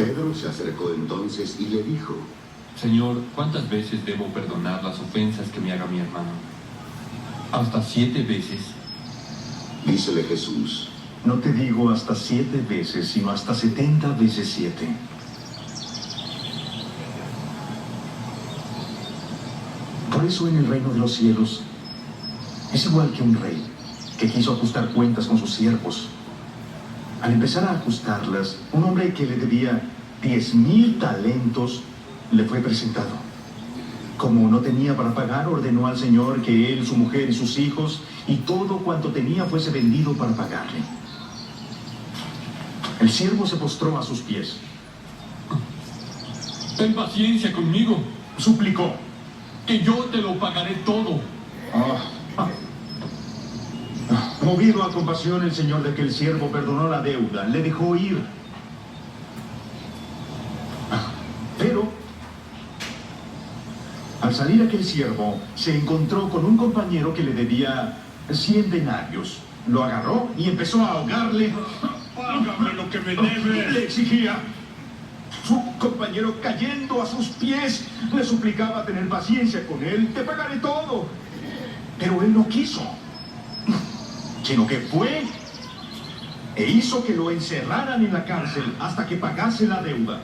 Pedro se acercó entonces y le dijo: Señor, ¿cuántas veces debo perdonar las ofensas que me haga mi hermano? ¿Hasta 7 veces? Dícele Jesús: No te digo hasta 7 veces, sino hasta 70 veces 7. Por eso en el reino de los cielos es igual que un rey que quiso ajustar cuentas con sus siervos. Al empezar a ajustarlas, un hombre que le debía 10,000 talentos le fue presentado. Como no tenía para pagar, ordenó al Señor que él, su mujer y sus hijos y todo cuanto tenía fuese vendido para pagarle. El siervo se postró a sus pies. Ten paciencia conmigo, Suplicó. que yo te lo pagaré todo. Movido a compasión, el Señor de aquel siervo perdonó la deuda, le dejó ir. Pero, al salir aquel siervo, se encontró con un compañero que le debía 100 denarios. Lo agarró y empezó a ahogarle. ¡Págame lo que me debe! Le exigía. Su compañero, cayendo a sus pies, le suplicaba tener paciencia con él. Te pagaré todo. Pero él no quiso, sino que fue e hizo que lo encerraran en la cárcel hasta que pagase la deuda.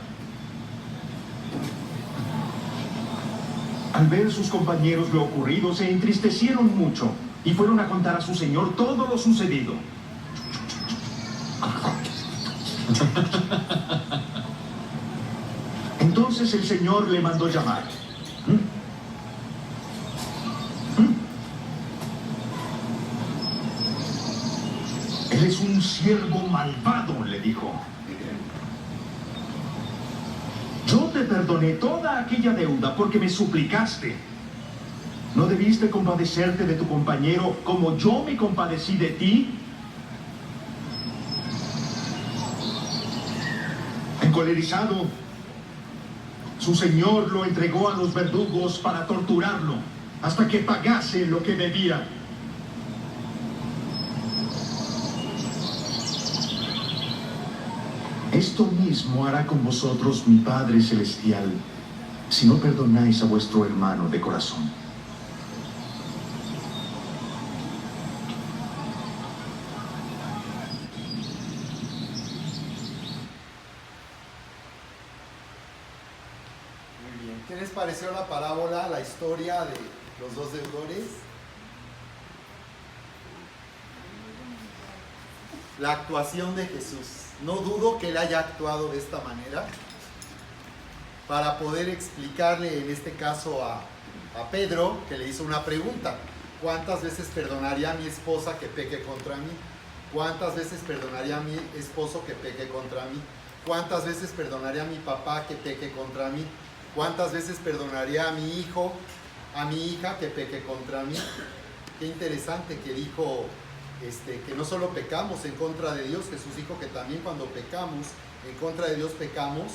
Al ver sus compañeros lo ocurrido, se entristecieron mucho y fueron a contar a su señor todo lo sucedido. Entonces el Señor le mandó llamar. Él es un siervo malvado, le dijo. Yo te perdoné toda aquella deuda porque me suplicaste. ¿No debiste compadecerte de tu compañero como yo me compadecí de ti? Encolerizado, su señor lo entregó a los verdugos para torturarlo hasta que pagase lo que debía. Esto mismo hará con vosotros mi Padre Celestial, si no perdonáis a vuestro hermano de corazón. Muy bien. ¿Qué les pareció la parábola, la historia de los dos deudores? La actuación de Jesús. No dudo que él haya actuado de esta manera para poder explicarle, en este caso a Pedro, que le hizo una pregunta: ¿cuántas veces perdonaría a mi esposa que peque contra mí? ¿Cuántas veces perdonaría a mi esposo que peque contra mí? ¿Cuántas veces perdonaría a mi papá que peque contra mí? ¿Cuántas veces perdonaría a mi hijo, a mi hija que peque contra mí? Qué interesante que dijo que no solo pecamos en contra de Dios. Jesús dijo que también cuando pecamos en contra de Dios, pecamos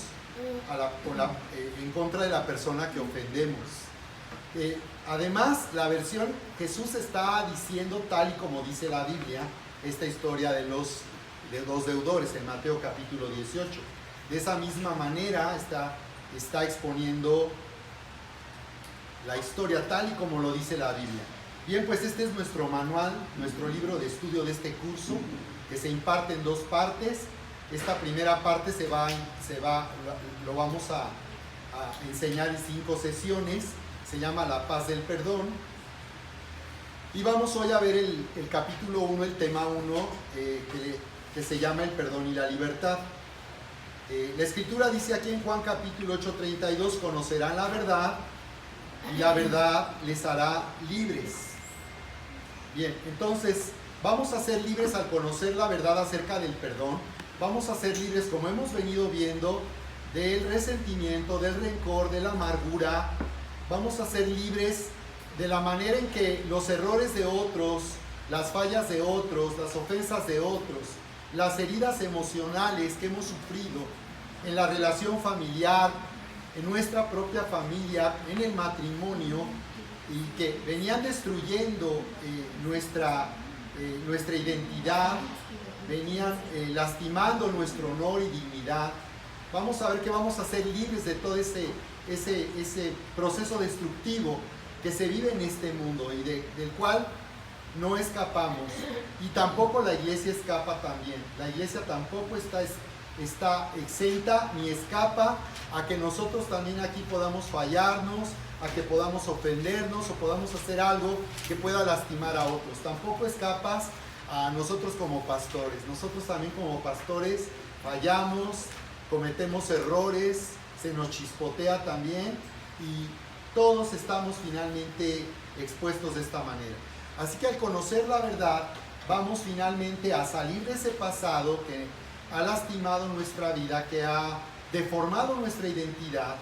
en contra de la persona que ofendemos. Además, la versión, Jesús está diciendo, tal y como dice la Biblia, esta historia de dos deudores en Mateo capítulo 18. De esa misma manera está exponiendo la historia tal y como lo dice la Biblia. Bien, pues este es nuestro manual, nuestro libro de estudio de este curso, que se imparte en 2 partes. Esta primera parte lo vamos a enseñar en 5 sesiones. Se llama La Paz del Perdón. Y vamos hoy a ver el capítulo 1, el tema 1, que se llama El Perdón y la Libertad. La Escritura dice aquí en Juan capítulo 8:32: conocerán la verdad y la verdad les hará libres. Bien, entonces vamos a ser libres al conocer la verdad acerca del perdón. Vamos a ser libres, como hemos venido viendo, del resentimiento, del rencor, de la amargura. Vamos a ser libres de la manera en que los errores de otros, las fallas de otros, las ofensas de otros, las heridas emocionales que hemos sufrido en la relación familiar, en nuestra propia familia, en el matrimonio, y que venían destruyendo nuestra identidad, venían lastimando nuestro honor y dignidad. vamos a ver que vamos a ser libres de todo ese proceso destructivo que se vive en este mundo y del cual no escapamos. Y tampoco la iglesia escapa también. La iglesia tampoco está exenta ni escapa a que nosotros también aquí podamos fallarnos, a que podamos ofendernos o podamos hacer algo que pueda lastimar a otros. Tampoco escapas a nosotros como pastores. Nosotros también como pastores fallamos, cometemos errores, se nos chispotea también y todos estamos finalmente expuestos de esta manera. Así que al conocer la verdad, vamos finalmente a salir de ese pasado que ha lastimado nuestra vida, que ha deformado nuestra identidad,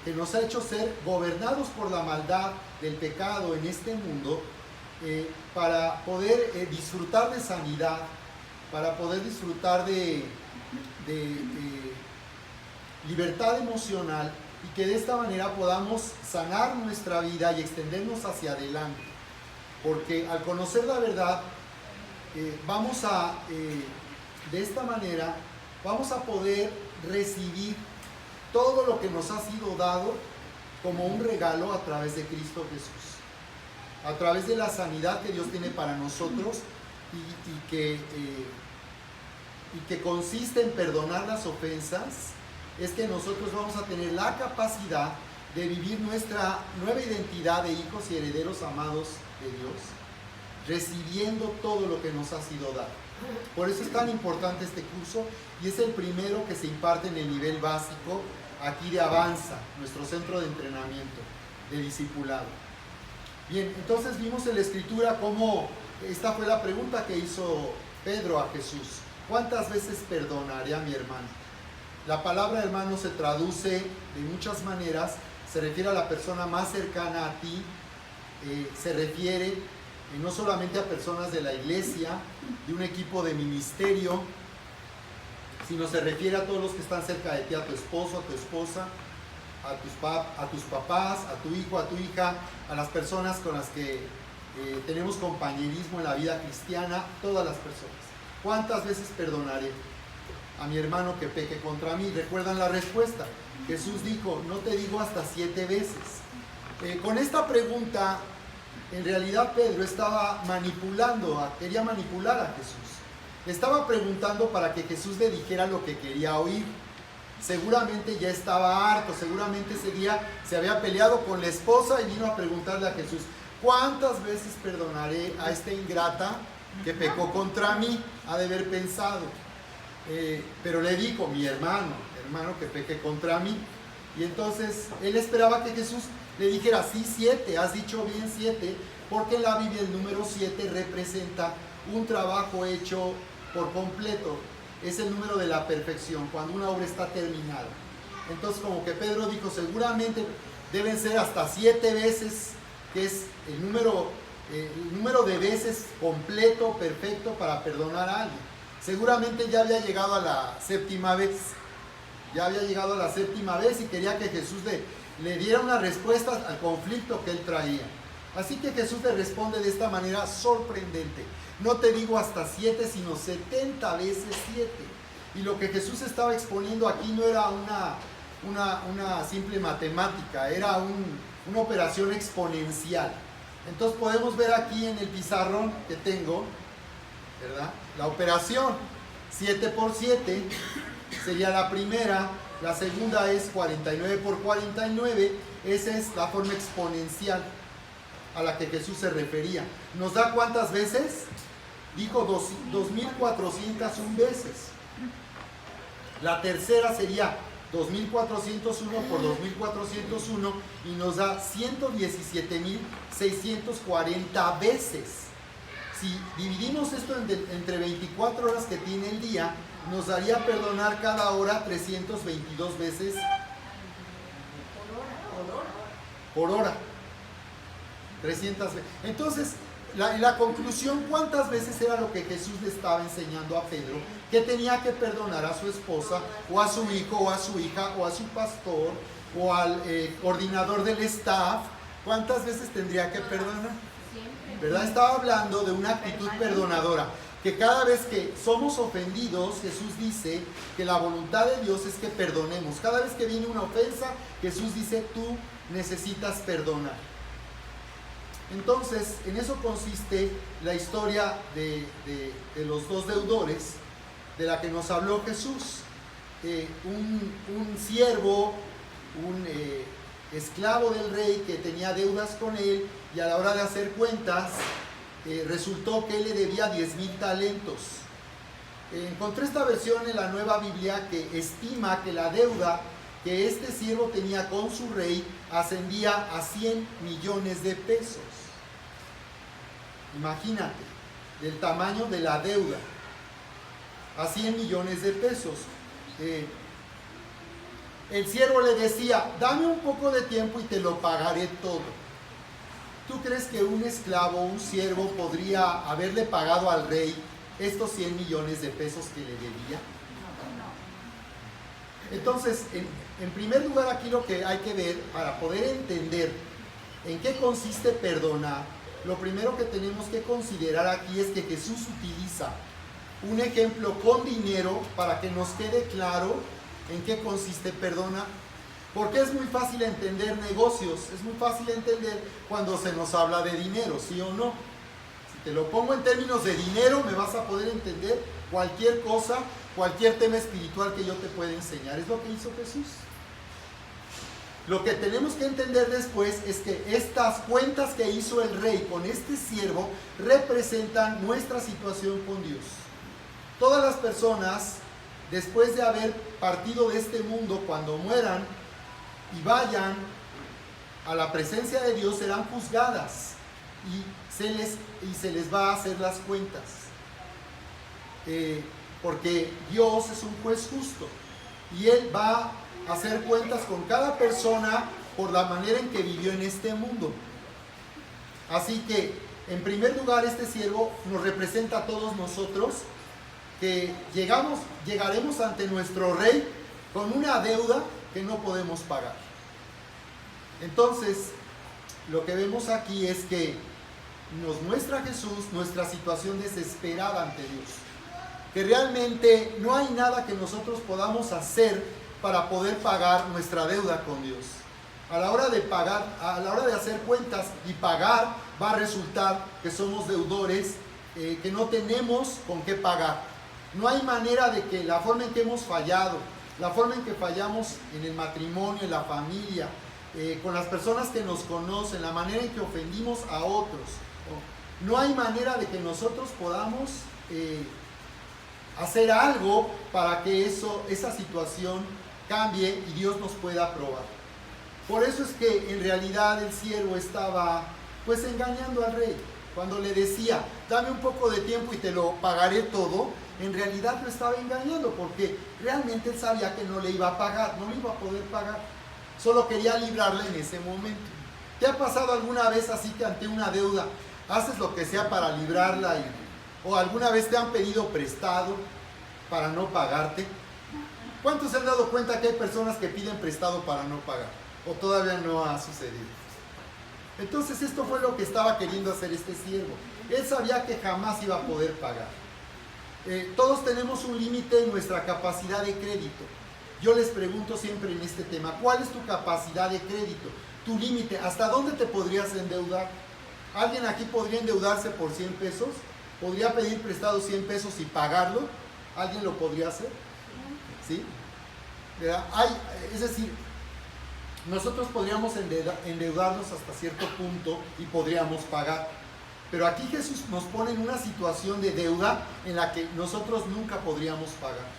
que nos ha hecho ser gobernados por la maldad del pecado en este mundo, para poder disfrutar de sanidad, para poder disfrutar de libertad emocional y que de esta manera podamos sanar nuestra vida y extendernos hacia adelante. Porque al conocer la verdad, de esta manera, vamos a poder recibir todo lo que nos ha sido dado como un regalo a través de Cristo Jesús. A través de la sanidad que Dios tiene para nosotros y que consiste en perdonar las ofensas, es que nosotros vamos a tener la capacidad de vivir nuestra nueva identidad de hijos y herederos amados de Dios, recibiendo todo lo que nos ha sido dado. Por eso es tan importante este curso y es el primero que se imparte en el nivel básico aquí de Avanza, nuestro centro de entrenamiento, de discipulado. Bien, entonces vimos en la Escritura cómo esta fue la pregunta que hizo Pedro a Jesús: ¿cuántas veces perdonaré a mi hermano? La palabra hermano se traduce de muchas maneras, se refiere a la persona más cercana a ti, se refiere no solamente a personas de la iglesia, de un equipo de ministerio, sino se refiere a todos los que están cerca de ti, a tu esposo, a tu esposa, a tus papás, a tu hijo, a tu hija, a las personas con las que tenemos compañerismo en la vida cristiana, todas las personas. ¿Cuántas veces perdonaré a mi hermano que peque contra mí? ¿Recuerdan la respuesta? Jesús dijo: no te digo hasta 7 veces. Con esta pregunta, en realidad Pedro estaba quería manipular a Jesús. Le estaba preguntando para que Jesús le dijera lo que quería oír. Seguramente ya estaba harto, seguramente ese día se había peleado con la esposa y vino a preguntarle a Jesús: ¿cuántas veces perdonaré a esta ingrata que pecó contra mí? Ha de haber pensado. Pero le dijo: mi hermano que peque contra mí. Y entonces él esperaba que Jesús le dijera: sí, 7, has dicho bien 7, porque en la Biblia el número 7 representa un trabajo hecho por completo. Es el número de la perfección, cuando una obra está terminada. Entonces, como que Pedro dijo: seguramente deben ser hasta 7 veces, que es el número de veces completo, perfecto para perdonar a alguien. Seguramente ya había llegado a la 7ª vez. Y quería que Jesús le diera una respuesta al conflicto que él traía. Así que Jesús le responde de esta manera sorprendente: no te digo hasta 7, sino 70 veces 7. Y lo que Jesús estaba exponiendo aquí no era una simple matemática, era una operación exponencial. Entonces podemos ver aquí en el pizarrón que tengo, ¿verdad?, la operación. 7 por 7 sería la primera, la segunda es 49 por 49, esa es la forma exponencial a la que Jesús se refería. ¿Nos da cuántas veces? Dijo 2401 veces. La tercera sería 2401 por 2401 y nos da 117.640 veces. Si dividimos esto entre 24 horas que tiene el día, nos daría perdonar cada hora 322 veces por hora. 300 veces. Entonces, la conclusión, ¿cuántas veces era lo que Jesús le estaba enseñando a Pedro? Que tenía que perdonar a su esposa, o a su hijo, o a su hija, o a su pastor, o al coordinador del staff. ¿Cuántas veces tendría que perdonar? ¿Verdad? Estaba hablando de una actitud perdonadora, que cada vez que somos ofendidos, Jesús dice que la voluntad de Dios es que perdonemos. Cada vez que viene una ofensa, Jesús dice, tú necesitas perdonar. Entonces, en eso consiste la historia de los dos deudores de la que nos habló Jesús. Un siervo, un esclavo del rey que tenía deudas con él, y a la hora de hacer cuentas resultó que él le debía 10,000 talentos. Encontré esta versión en la Nueva Biblia que estima que la deuda que este siervo tenía con su rey ascendía a 100 millones de pesos. Imagínate, del tamaño de la deuda, a 100 millones de pesos. El siervo le decía, dame un poco de tiempo y te lo pagaré todo. ¿Tú crees que un esclavo, un siervo, podría haberle pagado al rey estos 100 millones de pesos que le debía? Entonces, en primer lugar, aquí lo que hay que ver para poder entender en qué consiste perdonar, lo primero que tenemos que considerar aquí es que Jesús utiliza un ejemplo con dinero para que nos quede claro en qué consiste perdonar. Porque es muy fácil entender negocios, es muy fácil entender cuando se nos habla de dinero, ¿sí o no? Si te lo pongo en términos de dinero, me vas a poder entender cualquier cosa, cualquier tema espiritual que yo te pueda enseñar. Es lo que hizo Jesús. Lo que tenemos que entender después es que estas cuentas que hizo el rey con este siervo representan nuestra situación con Dios. Todas las personas, después de haber partido de este mundo, cuando mueran y vayan a la presencia de Dios, serán juzgadas y se les va a hacer las cuentas. Porque Dios es un juez justo y Él va a hacer cuentas con cada persona por la manera en que vivió en este mundo. Así que, en primer lugar, este siervo nos representa a todos nosotros que llegaremos ante nuestro rey con una deuda que no podemos pagar. Entonces, lo que vemos aquí es que nos muestra Jesús nuestra situación desesperada ante Dios, que realmente no hay nada que nosotros podamos hacer para poder pagar nuestra deuda con Dios. A la hora de pagar, a la hora de hacer cuentas y pagar, va a resultar que somos deudores, que no tenemos con qué pagar. No hay manera de que la forma en que hemos fallado, la forma en que fallamos en el matrimonio, en la familia, con las personas que nos conocen, la manera en que ofendimos a otros, no hay manera de que nosotros podamos hacer algo para que esa situación cambie y Dios nos pueda probar. Por eso es que en realidad el siervo estaba pues engañando al rey. Cuando le decía, dame un poco de tiempo y te lo pagaré todo, en realidad lo estaba engañando, porque realmente él sabía que no le iba a pagar, no le iba a poder pagar. Solo quería librarle en ese momento. ¿Te ha pasado alguna vez así que ante una deuda haces lo que sea para librarla? ¿O alguna vez te han pedido prestado para no pagarte? ¿Cuántos se han dado cuenta que hay personas que piden prestado para no pagar? ¿O todavía no ha sucedido? Entonces esto fue lo que estaba queriendo hacer este siervo. Él sabía que jamás iba a poder pagar. Todos tenemos un límite en nuestra capacidad de crédito. Yo les pregunto siempre en este tema, ¿cuál es tu capacidad de crédito? Tu límite, ¿hasta dónde te podrías endeudar? ¿Alguien aquí podría endeudarse por 100 pesos? ¿Podría pedir prestado 100 pesos y pagarlo? ¿Alguien lo podría hacer? ¿Sí? ¿Verdad? Es decir, nosotros podríamos endeudarnos hasta cierto punto y podríamos pagar. Pero aquí Jesús nos pone en una situación de deuda en la que nosotros nunca podríamos pagar.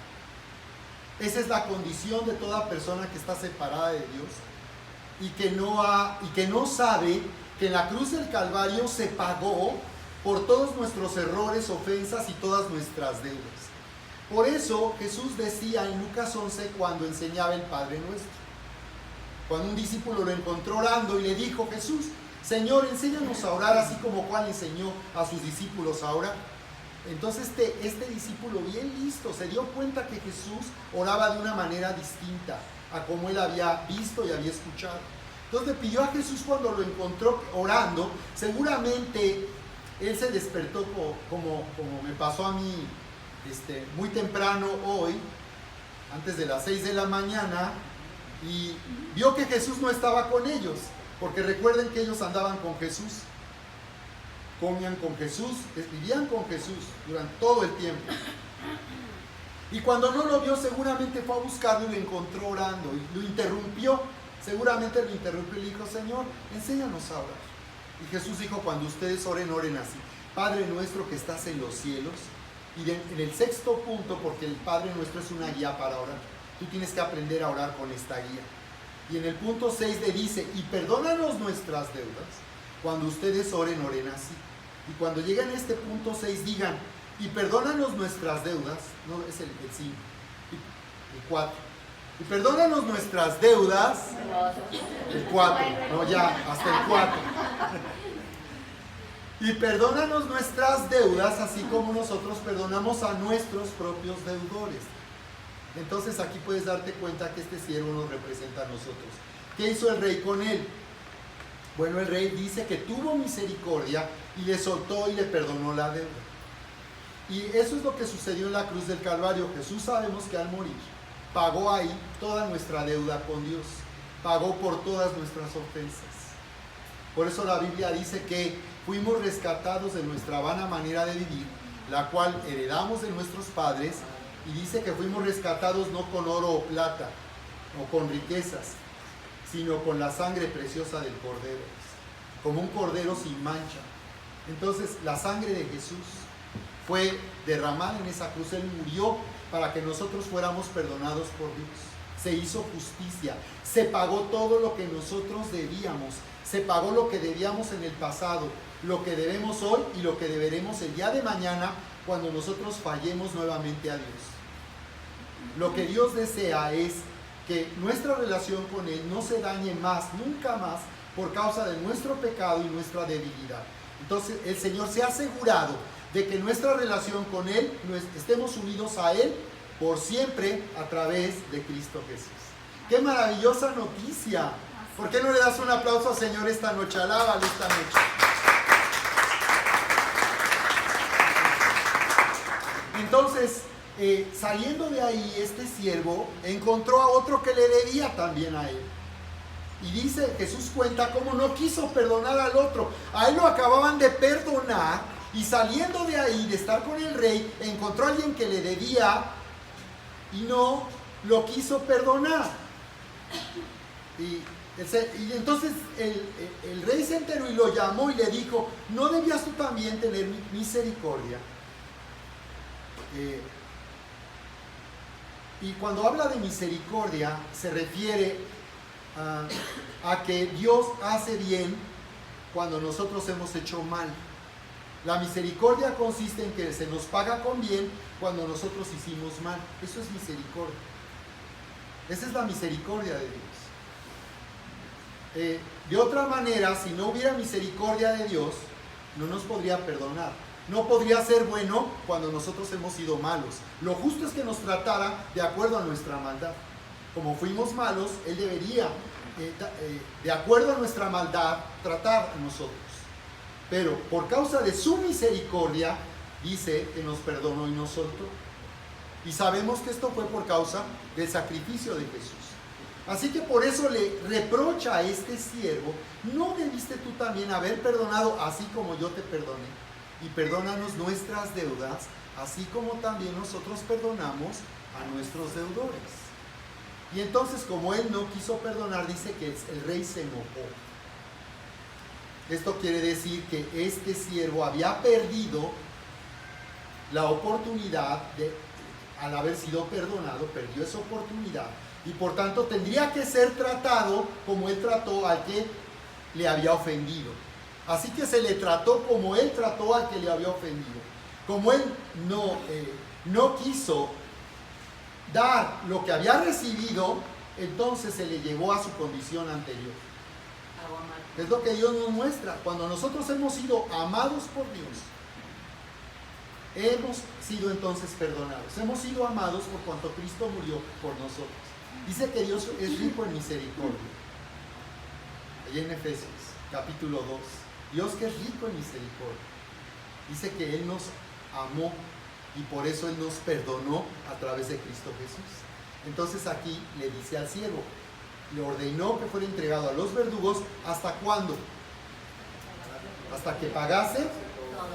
Esa es la condición de toda persona que está separada de Dios y que no sabe que en la cruz del Calvario se pagó por todos nuestros errores, ofensas y todas nuestras deudas. Por eso Jesús decía en Lucas 11 cuando enseñaba el Padre Nuestro. Cuando un discípulo lo encontró orando y le dijo, Jesús, Señor, enséñanos a orar así como Juan enseñó a sus discípulos a orar. Entonces este discípulo bien listo se dio cuenta que Jesús oraba de una manera distinta a como él había visto y había escuchado. Entonces le pidió a Jesús cuando lo encontró orando, seguramente él se despertó como me pasó a mí muy temprano hoy, antes de las 6 de la mañana, y vio que Jesús no estaba con ellos, porque recuerden que ellos andaban con Jesús, comían con Jesús, vivían con Jesús durante todo el tiempo. Y cuando no lo vio, seguramente fue a buscarlo y lo encontró orando y lo interrumpió. Seguramente lo interrumpió y le dijo: Señor, enséñanos a orar. Y Jesús dijo: cuando ustedes oren, oren así: Padre nuestro que estás en los cielos. Y en el sexto punto, porque el Padre nuestro es una guía para orar, tú tienes que aprender a orar con esta guía. Y en el punto 6 le dice: y perdónanos nuestras deudas. Cuando ustedes oren, oren así. Y cuando lleguen a este punto 6, digan: y perdónanos nuestras deudas. No, es el 5. El 4. Y perdónanos nuestras deudas. El 4. No, ya, hasta el 4. Y perdónanos nuestras deudas, así como nosotros perdonamos a nuestros propios deudores. Entonces aquí puedes darte cuenta que este siervo nos representa a nosotros. ¿Qué hizo el rey con él? Bueno, el rey dice que tuvo misericordia y le soltó y le perdonó la deuda. Y eso es lo que sucedió en la cruz del Calvario. Jesús, sabemos que al morir pagó ahí toda nuestra deuda con Dios, pagó por todas nuestras ofensas. Por eso la Biblia dice que fuimos rescatados de nuestra vana manera de vivir, la cual heredamos de nuestros padres, y dice que fuimos rescatados no con oro o plata o con riquezas, sino con la sangre preciosa del Cordero, como un cordero sin mancha. Entonces la sangre de Jesús fue derramada en esa cruz. Él murió para que nosotros fuéramos perdonados por Dios. Se hizo justicia, se pagó todo lo que nosotros debíamos, se pagó lo que debíamos en el pasado, lo que debemos hoy y lo que deberemos el día de mañana cuando nosotros fallemos nuevamente a Dios. Lo que Dios desea es que nuestra relación con Él no se dañe más, nunca más, por causa de nuestro pecado y nuestra debilidad. Entonces el Señor se ha asegurado de que nuestra relación con Él, estemos unidos a Él por siempre a través de Cristo Jesús. ¡Qué maravillosa noticia! ¿Por qué no le das un aplauso al Señor esta noche? Alábale esta noche. Entonces, saliendo de ahí, este siervo encontró a otro que le debía también a él. Y dice, Jesús cuenta cómo no quiso perdonar al otro. A él lo acababan de perdonar, y saliendo de ahí, de estar con el rey, encontró a alguien que le debía y no lo quiso perdonar. Y entonces el rey se enteró y lo llamó y le dijo: ¿no debías tú también tener misericordia? Y cuando habla de misericordia se refiere a que Dios hace bien cuando nosotros hemos hecho mal. La misericordia consiste en que se nos paga con bien cuando nosotros hicimos mal. Eso es misericordia. Esa es la misericordia de Dios. De otra manera, si no hubiera misericordia de Dios, no nos podría perdonar. No podría ser bueno cuando nosotros hemos sido malos. Lo justo es que nos tratara de acuerdo a nuestra maldad. Como fuimos malos, Él debería, de acuerdo a nuestra maldad, tratar a nosotros. Pero por causa de su misericordia, dice que nos perdonó y nos soltó. Y sabemos que esto fue por causa del sacrificio de Jesús. Así que por eso le reprocha a este siervo: ¿no debiste tú también haber perdonado así como yo te perdoné? Y perdónanos nuestras deudas, así como también nosotros perdonamos a nuestros deudores. Y entonces, como él no quiso perdonar, dice que el rey se enojó. Esto quiere decir que este siervo había perdido la oportunidad de, al haber sido perdonado, perdió esa oportunidad, y por tanto tendría que ser tratado como él trató al que le había ofendido. Así que se le trató como él trató al que le había ofendido. Como él no quiso dar lo que había recibido, entonces se le llevó a su condición anterior. Es lo que Dios nos muestra. Cuando nosotros hemos sido amados por Dios, hemos sido entonces perdonados. Hemos sido amados por cuanto Cristo murió por nosotros. Dice que Dios es rico en misericordia. Allí en Efesios, capítulo 2. Dios que es rico en misericordia. Dice que Él nos amó y por eso Él nos perdonó a través de Cristo Jesús. Entonces aquí le dice al siervo, le ordenó que fuera entregado a los verdugos, ¿hasta cuándo? Hasta que pagase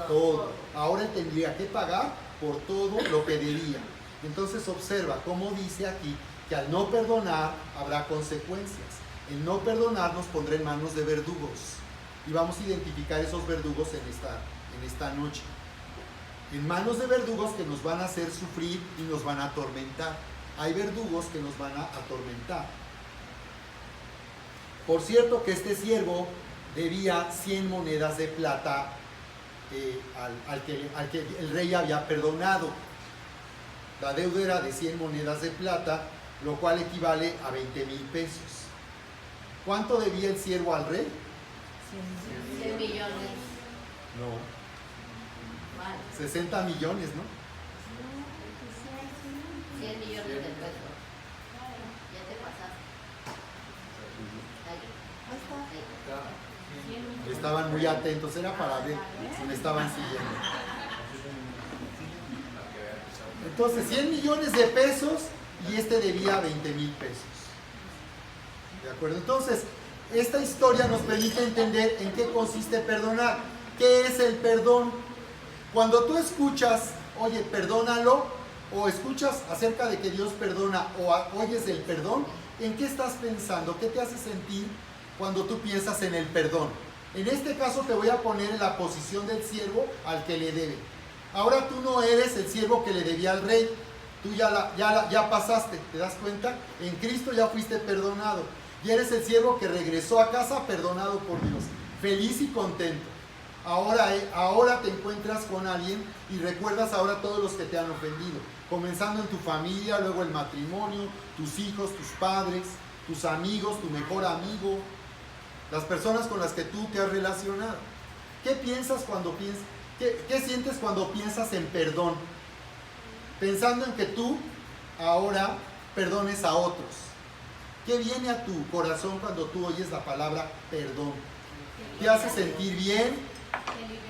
todo. Ahora él tendría que pagar por todo lo que debía. Entonces observa cómo dice aquí que al no perdonar habrá consecuencias. El no perdonar nos pondrá en manos de verdugos. Y vamos a identificar esos verdugos en esta noche. En manos de verdugos que nos van a hacer sufrir y nos van a atormentar. Hay verdugos que nos van a atormentar. Por cierto que este siervo debía 100 monedas de plata al que el rey había perdonado. La deuda era de 100 monedas de plata, lo cual equivale a 20,000 pesos. ¿Cuánto debía el siervo al rey? 100 millones. No, Vale. 60 millones, ¿no? 100 millones de pesos. Ya te pasaste. Ahí. Estaban muy atentos, era para ver si me estaban siguiendo. Entonces, 100 millones de pesos y este debía 20,000 pesos. ¿De acuerdo? Entonces, esta historia nos permite entender en qué consiste perdonar. ¿Qué es el perdón? Cuando tú escuchas, oye, perdónalo, o escuchas acerca de que Dios perdona, o oyes el perdón, ¿en qué estás pensando? ¿Qué te hace sentir cuando tú piensas en el perdón? En este caso te voy a poner en la posición del siervo al que le debe. Ahora tú no eres el siervo que le debía al rey. Tú ya pasaste, ¿te das cuenta? En Cristo ya fuiste perdonado. Y eres el siervo que regresó a casa perdonado por Dios. Feliz y contento. Ahora te encuentras con alguien y recuerdas ahora todos los que te han ofendido. Comenzando en tu familia, luego el matrimonio, tus hijos, tus padres, tus amigos, tu mejor amigo, las personas con las que tú te has relacionado. ¿Qué piensas cuando piensas? ¿Qué sientes cuando piensas en perdón? Pensando en que tú ahora perdones a otros. ¿Qué viene a tu corazón cuando tú oyes la palabra perdón? ¿Te hace sentir bien?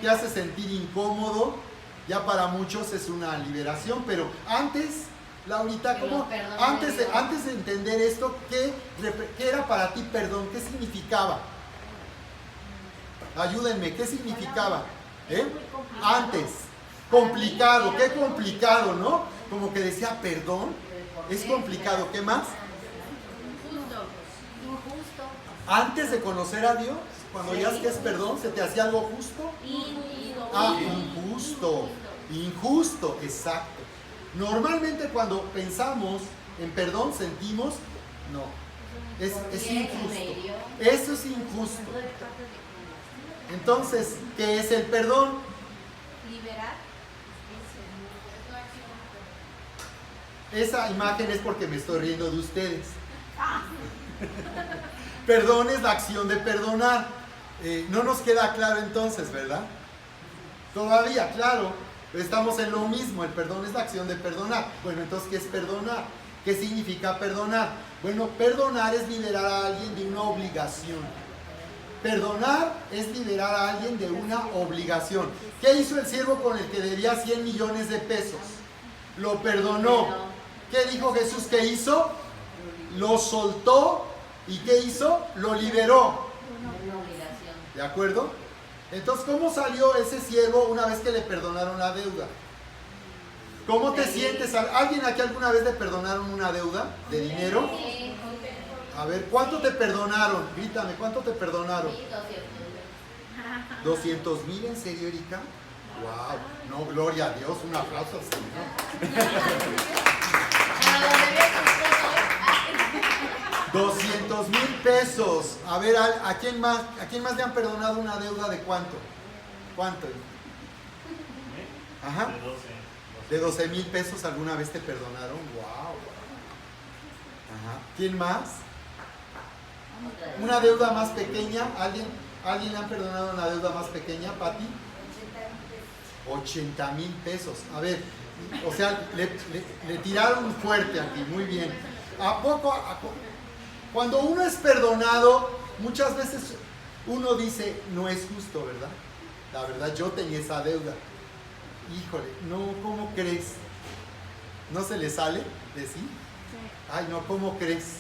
¿Te hace sentir incómodo? Ya para muchos es una liberación, pero antes, Laurita, ¿cómo? Antes de entender esto, ¿qué era para ti perdón? ¿Qué significaba? Ayúdenme, ¿qué significaba? Antes, complicado, qué complicado, ¿no? Como que decía perdón, es complicado, ¿qué más? Injusto. Antes de conocer a Dios, cuando oías que es perdón, ¿se te hacía algo justo? Injusto, exacto. Normalmente cuando pensamos en perdón sentimos, no, es injusto. Eso es injusto. Entonces, ¿qué es el perdón? Liberar. Esa imagen es porque me estoy riendo de ustedes. Perdón es la acción de perdonar. No nos queda claro entonces, ¿verdad? Todavía, claro, estamos en lo mismo. El perdón es la acción de perdonar. Bueno, entonces, ¿qué es perdonar? ¿Qué significa perdonar? Bueno, perdonar es liberar a alguien de una obligación. Perdonar es liberar a alguien de una obligación. ¿Qué hizo el siervo con el que debía 100 millones de pesos? Lo perdonó. ¿Qué dijo Jesús que hizo? Lo soltó. ¿Y qué hizo? Lo liberó. ¿De acuerdo? Entonces, ¿cómo salió ese siervo una vez que le perdonaron la deuda? ¿Cómo te sientes? ¿Alguien aquí alguna vez le perdonaron una deuda de dinero? A ver, ¿cuánto te perdonaron? Grítame, ¿cuánto te perdonaron? 200,000, ¿en serio, Erika? Wow, no, gloria a Dios, un aplauso al Señor. 200,000 pesos. A ver, ¿a quién más le han perdonado una deuda de cuánto? ¿Cuánto? Ajá. De 12,000 pesos alguna vez te perdonaron. Wow. Ajá. ¿Quién más? ¿Una deuda más pequeña? ¿Alguien le han perdonado una deuda más pequeña, Pati? 80,000 pesos. A ver, o sea, le tiraron fuerte aquí, muy bien. ¿A poco? Cuando uno es perdonado, muchas veces uno dice, no es justo, ¿verdad? La verdad, yo tenía esa deuda. híjole, no, ¿cómo crees? ¿No se le sale decir? Ay, no, ¿cómo crees?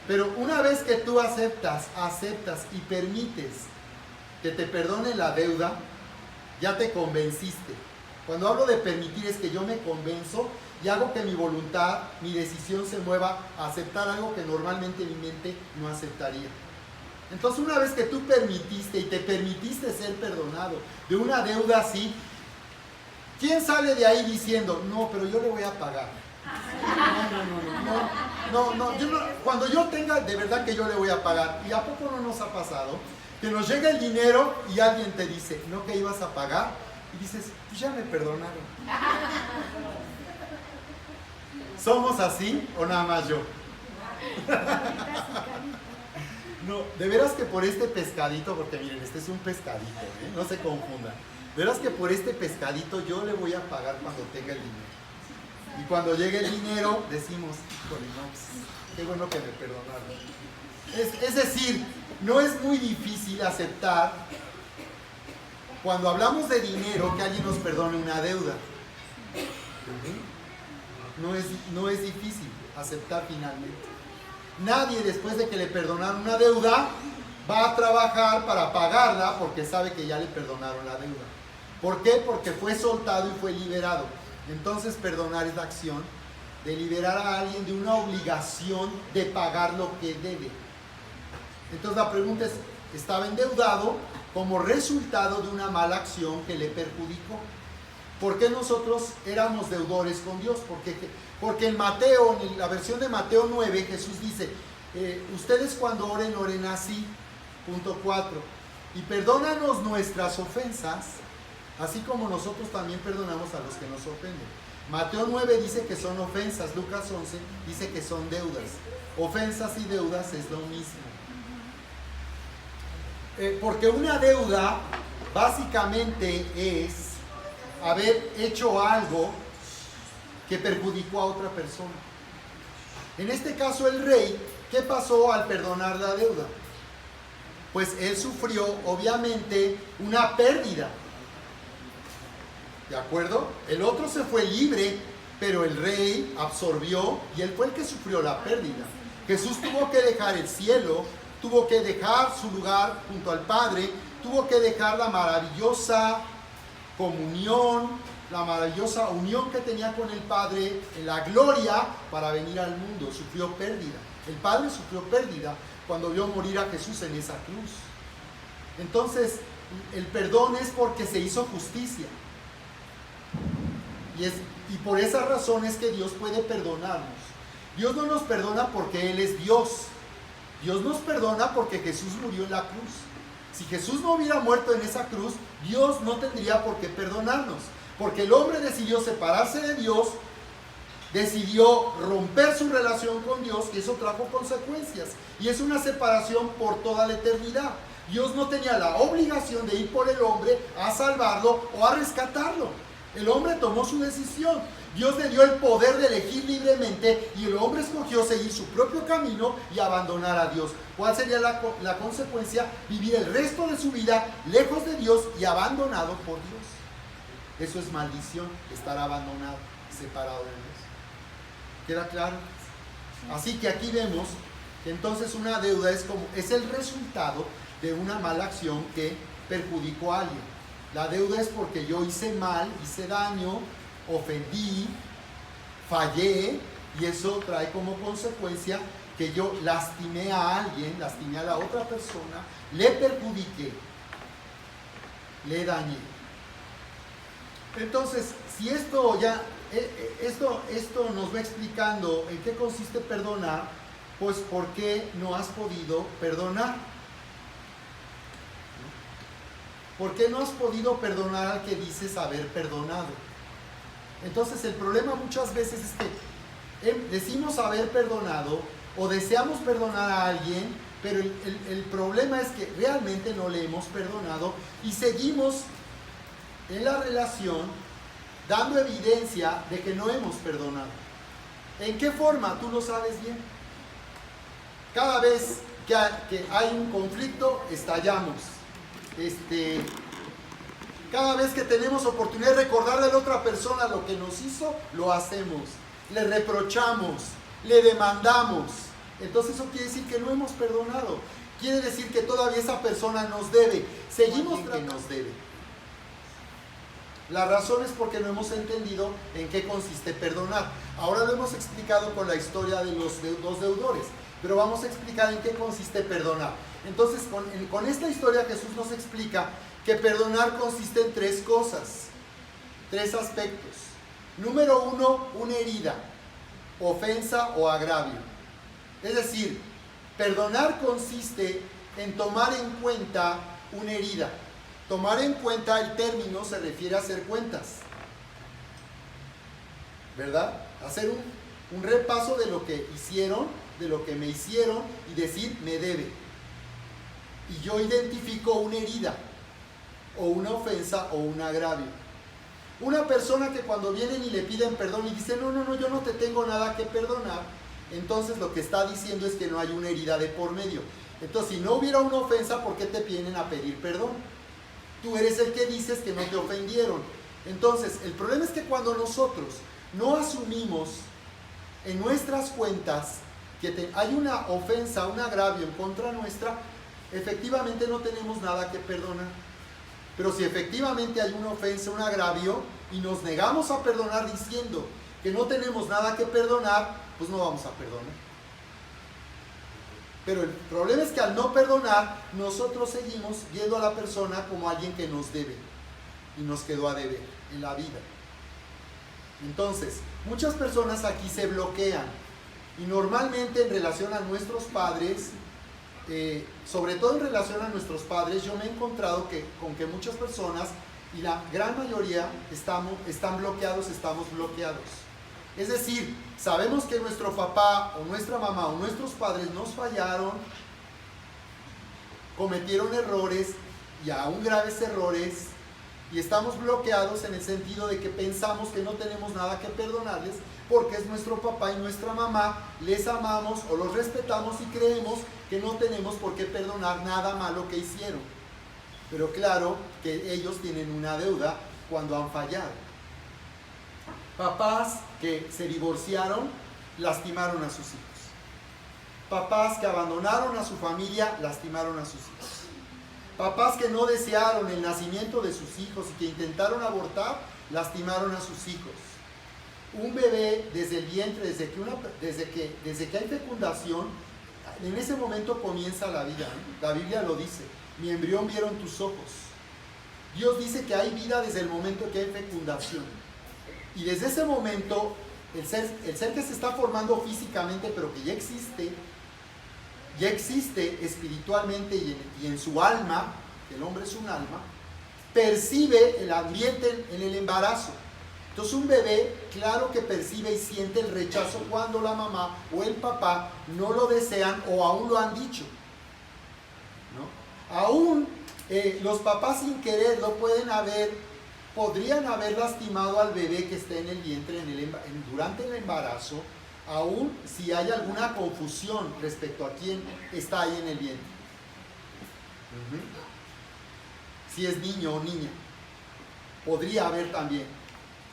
Pero una vez que tú aceptas y permites que te perdone la deuda, ya te convenciste. Cuando hablo de permitir es que yo me convenzo y hago que mi voluntad, mi decisión se mueva a aceptar algo que normalmente mi mente no aceptaría. Entonces, una vez que tú permitiste y te permitiste ser perdonado de una deuda así, ¿quién sale de ahí diciendo, no, pero yo le voy a pagar? No, cuando yo tenga, de verdad que yo le voy a pagar. ¿Y a poco no nos ha pasado? Que nos llega el dinero y alguien te dice, ¿no que ibas a pagar? Y dices, pues ya me perdonaron. ¿Somos así o nada más yo? No, de veras que por este pescadito, porque miren, este es un pescadito, no se confundan. De veras que por este pescadito yo le voy a pagar cuando tenga el dinero. Y cuando llegue el dinero, decimos, híjole, no, pues, qué bueno que me perdonaron. Es decir, no es muy difícil aceptar, cuando hablamos de dinero, que alguien nos perdone una deuda. No es difícil aceptar finalmente. Nadie, después de que le perdonaron una deuda, va a trabajar para pagarla porque sabe que ya le perdonaron la deuda. ¿Por qué? Porque fue soltado y fue liberado. Entonces, perdonar es la acción de liberar a alguien de una obligación de pagar lo que debe. Entonces, la pregunta es, ¿estaba endeudado como resultado de una mala acción que le perjudicó? ¿Por qué nosotros éramos deudores con Dios? Porque en Mateo, en la versión de Mateo 9, Jesús dice, ustedes cuando oren así, punto 4, y perdónanos nuestras ofensas, así como nosotros también perdonamos a los que nos ofenden. Mateo 9 dice que son ofensas, Lucas 11 dice que son deudas. Ofensas y deudas es lo mismo. Porque una deuda básicamente es haber hecho algo que perjudicó a otra persona. En este caso el rey, ¿qué pasó al perdonar la deuda? Pues él sufrió obviamente una pérdida. ¿De acuerdo? El otro se fue libre, pero el rey absorbió y él fue el que sufrió la pérdida. Jesús tuvo que dejar el cielo, tuvo que dejar su lugar junto al Padre, tuvo que dejar la maravillosa comunión, la maravillosa unión que tenía con el Padre en la gloria para venir al mundo. Sufrió pérdida. El Padre sufrió pérdida cuando vio morir a Jesús en esa cruz. Entonces, el perdón es porque se hizo justicia. Y por esa razón es que Dios puede perdonarnos. Dios no nos perdona porque Él es Dios. Dios nos perdona porque Jesús murió en la cruz. Si Jesús no hubiera muerto en esa cruz, Dios no tendría por qué perdonarnos. Porque el hombre decidió separarse de Dios, decidió romper su relación con Dios, y eso trajo consecuencias. Y es una separación por toda la eternidad. Dios no tenía la obligación de ir por el hombre a salvarlo o a rescatarlo. El hombre tomó su decisión. Dios le dio el poder de elegir libremente y el hombre escogió seguir su propio camino y abandonar a Dios. ¿Cuál sería la consecuencia? Vivir el resto de su vida lejos de Dios y abandonado por Dios. Eso es maldición, estar abandonado, separado de Dios. ¿Queda claro? Así que aquí vemos que entonces una deuda es el resultado de una mala acción que perjudicó a alguien. La deuda es porque yo hice mal, hice daño, ofendí, fallé, y eso trae como consecuencia que yo lastimé a alguien, lastimé a la otra persona, le perjudiqué, le dañé. Entonces, si esto nos va explicando en qué consiste perdonar, pues ¿por qué no has podido perdonar? ¿Por qué no has podido perdonar al que dices haber perdonado? Entonces el problema muchas veces es que decimos haber perdonado o deseamos perdonar a alguien, pero el problema es que realmente no le hemos perdonado y seguimos en la relación dando evidencia de que no hemos perdonado. ¿En qué forma? Tú lo sabes bien. Cada vez que hay un conflicto, estallamos. Cada vez que tenemos oportunidad de recordarle a la otra persona lo que nos hizo, lo hacemos. Le reprochamos, le demandamos. Entonces eso quiere decir que no hemos perdonado. Quiere decir que todavía esa persona nos debe. Seguimos que nos debe. La razón es porque no hemos entendido en qué consiste perdonar. Ahora lo hemos explicado con la historia de los dos deudores, pero vamos a explicar en qué consiste perdonar. Entonces, con esta historia Jesús nos explica que perdonar consiste en tres cosas, tres aspectos. Número uno, una herida, ofensa o agravio. Es decir, perdonar consiste en tomar en cuenta una herida. Tomar en cuenta el término se refiere a hacer cuentas, ¿verdad? Hacer un repaso de lo que hicieron, de lo que me hicieron y decir, me debe. Y yo identifico una herida, o una ofensa, o un agravio. Una persona que cuando vienen y le piden perdón y dice, no, yo no te tengo nada que perdonar, entonces lo que está diciendo es que no hay una herida de por medio. Entonces, si no hubiera una ofensa, ¿por qué te vienen a pedir perdón? Tú eres el que dices que no te ofendieron. Entonces, el problema es que cuando nosotros no asumimos en nuestras cuentas que hay una ofensa, un agravio en contra nuestra, efectivamente no tenemos nada que perdonar. Pero si efectivamente hay una ofensa, un agravio, y nos negamos a perdonar diciendo que no tenemos nada que perdonar, pues no vamos a perdonar. Pero el problema es que al no perdonar, nosotros seguimos viendo a la persona como alguien que nos debe y nos quedó a deber en la vida. Entonces, muchas personas aquí se bloquean y normalmente en relación a nuestros padres, sobre todo en relación a nuestros padres, yo me he encontrado con que muchas personas, y la gran mayoría, están bloqueados, estamos bloqueados. Es decir, sabemos que nuestro papá o nuestra mamá o nuestros padres nos fallaron, cometieron errores y aún graves errores, y estamos bloqueados en el sentido de que pensamos que no tenemos nada que perdonarles porque es nuestro papá y nuestra mamá, les amamos o los respetamos y creemos que no tenemos por qué perdonar nada malo que hicieron. Pero claro que ellos tienen una deuda cuando han fallado. Papás que se divorciaron, lastimaron a sus hijos. Papás que abandonaron a su familia, lastimaron a sus hijos. Papás que no desearon el nacimiento de sus hijos y que intentaron abortar, lastimaron a sus hijos. Un bebé desde el vientre, desde que hay fecundación, en ese momento comienza la vida. La Biblia lo dice, mi embrión vieron tus ojos. Dios dice que hay vida desde el momento que hay fecundación. Y desde ese momento, el ser que se está formando físicamente, pero que ya existe espiritualmente y en su alma, el hombre es un alma, percibe el ambiente en el embarazo. Entonces un bebé, claro que percibe y siente el rechazo cuando la mamá o el papá no lo desean o aún lo han dicho, ¿no? Aún los papás sin quererlo podrían haber lastimado al bebé que está en el vientre durante el embarazo, aún si hay alguna confusión respecto a quién está ahí en el vientre. Si es niño o niña, podría haber también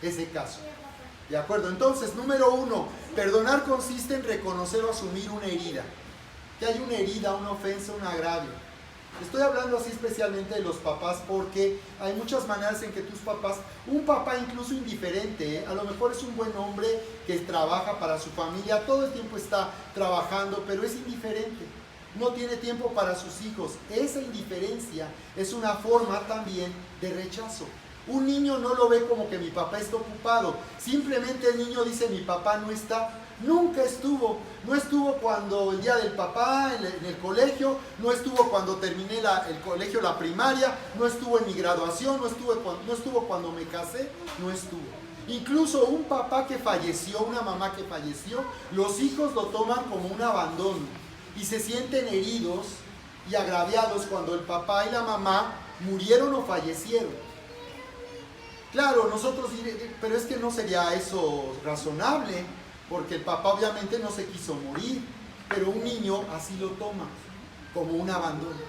ese caso. ¿De acuerdo? Entonces, número uno, perdonar consiste en reconocer o asumir una herida. Que hay una herida, una ofensa, un agravio. Estoy hablando así especialmente de los papás porque hay muchas maneras en que tus papás, un papá incluso indiferente, a lo mejor es un buen hombre que trabaja para su familia, todo el tiempo está trabajando, pero es indiferente, no tiene tiempo para sus hijos. Esa indiferencia es una forma también de rechazo. Un niño no lo ve como que mi papá está ocupado, simplemente el niño dice mi papá no está. Nunca estuvo, no estuvo cuando el día del papá en el colegio, no estuvo cuando terminé el colegio, la primaria, no estuvo en mi graduación, no estuvo cuando me casé, no estuvo. Incluso un papá que falleció, una mamá que falleció, los hijos lo toman como un abandono y se sienten heridos y agraviados cuando el papá y la mamá murieron o fallecieron. Claro, nosotros diremos, pero es que no sería eso razonable, porque el papá obviamente no se quiso morir, pero un niño así lo toma, como un abandono.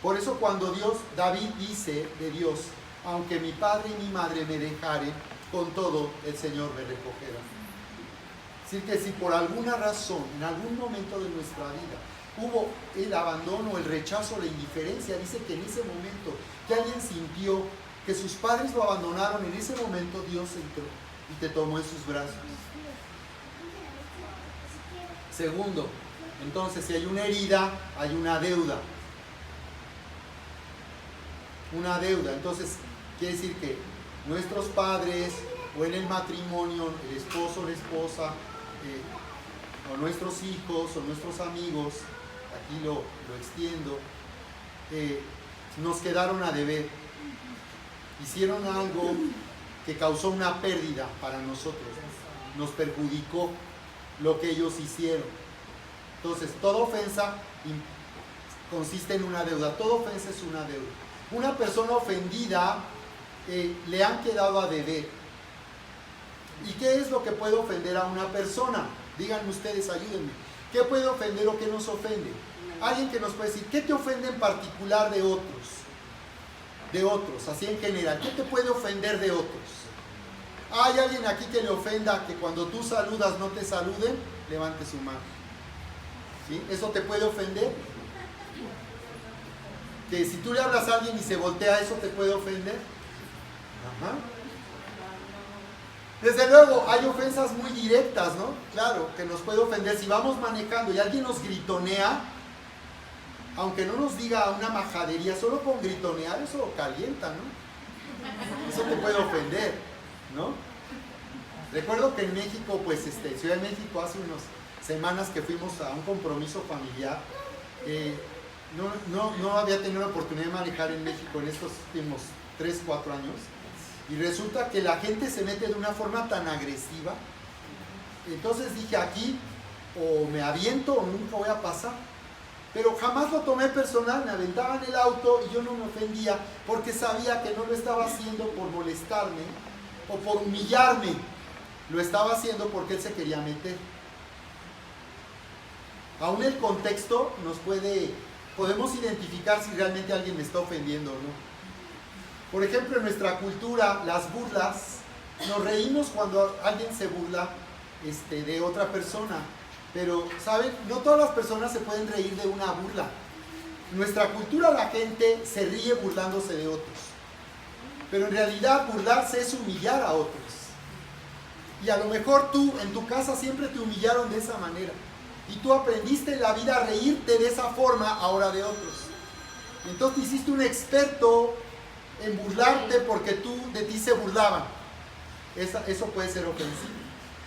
Por eso cuando David dice de Dios, aunque mi padre y mi madre me dejaren, con todo el Señor me recogerá. Es decir, que si por alguna razón, en algún momento de nuestra vida, hubo el abandono, el rechazo, la indiferencia, dice que en ese momento que alguien sintió que sus padres lo abandonaron, en ese momento Dios entró y te tomó en sus brazos. Segundo, entonces si hay una herida, hay una deuda. Una deuda. Entonces quiere decir que nuestros padres o en el matrimonio, el esposo o la esposa, o nuestros hijos o nuestros amigos, aquí lo extiendo, nos quedaron a deber. Hicieron algo que causó una pérdida para nosotros, nos perjudicó lo que ellos hicieron. Entonces, toda ofensa consiste en una deuda, toda ofensa es una deuda. Una persona ofendida le han quedado a deber. ¿Y qué es lo que puede ofender a una persona? Díganme ustedes, ayúdenme. ¿Qué puede ofender o qué nos ofende? Alguien que nos puede decir, ¿qué te ofende en particular de otros? De otros, así en general. ¿Qué te puede ofender de otros? ¿Hay alguien aquí que le ofenda que cuando tú saludas no te saluden? Levante su mano. ¿Sí? ¿Eso te puede ofender? Que si tú le hablas a alguien y se voltea, ¿eso te puede ofender? Ajá. Desde luego, hay ofensas muy directas, ¿no? Claro, que nos puede ofender. Si vamos manejando y alguien nos gritonea, aunque no nos diga una majadería, solo con gritonear, eso lo calienta, ¿no? Eso te puede ofender, ¿no? Recuerdo que en México, pues, Ciudad de México, hace unas semanas que fuimos a un compromiso familiar, no había tenido la oportunidad de manejar en México en estos últimos 3, 4 años, y resulta que la gente se mete de una forma tan agresiva. Entonces dije, aquí o me aviento o nunca voy a pasar. Pero jamás lo tomé personal, me aventaban el auto y yo no me ofendía porque sabía que no lo estaba haciendo por molestarme o por humillarme, lo estaba haciendo porque él se quería meter. Aún el contexto podemos identificar si realmente alguien me está ofendiendo o no. Por ejemplo, en nuestra cultura, las burlas, nos reímos cuando alguien se burla de otra persona. Pero, ¿saben? No todas las personas se pueden reír de una burla. En nuestra cultura la gente se ríe burlándose de otros. Pero en realidad burlarse es humillar a otros. Y a lo mejor tú, en tu casa, siempre te humillaron de esa manera. Y tú aprendiste en la vida a reírte de esa forma ahora de otros. Entonces te hiciste un experto en burlarte porque de ti se burlaban. Eso puede ser ofensivo.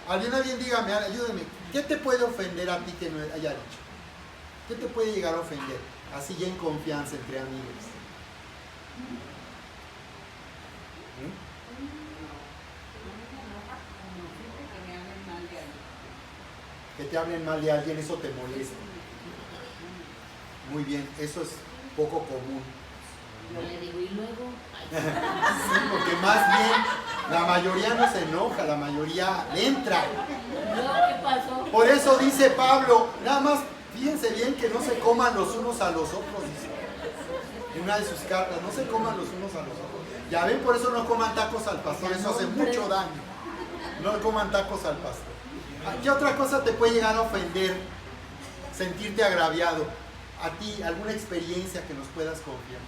Alguien dígame, ayúdeme, ¿qué te puede ofender a ti que no haya dicho? ¿Qué te puede llegar a ofender? Así ya en confianza entre amigos. Que te hablen mal de alguien, eso te molesta. Muy bien, eso es poco común. Yo le digo, ¿y luego? Sí, porque más bien la mayoría no se enoja, la mayoría le entra. ¿Luego qué pasó? Por eso dice Pablo, nada más fíjense bien que no se coman los unos a los otros, dice. En una de sus cartas, no se coman los unos a los otros. Ya ven, por eso no coman tacos al pastor, eso hace mucho daño. No coman tacos al pastor. ¿Qué otra cosa te puede llegar a ofender? Sentirte agraviado. A ti, alguna experiencia que nos puedas confiar.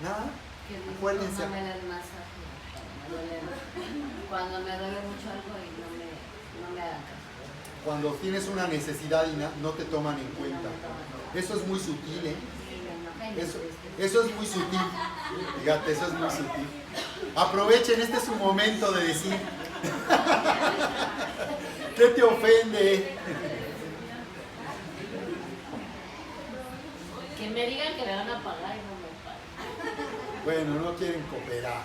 ¿Nada? Que Acuérdense. no me den masaje. Cuando me duele mucho algo y no me hagan caso. Cuando tienes una necesidad y no te toman en cuenta. Eso es muy sutil, ¿eh? Eso es muy sutil. Fíjate, eso es muy sutil. Aprovechen, este es su momento de decir. ¿Qué te ofende? Que me digan que me van a pagar y no me pagan. Bueno, no quieren cooperar.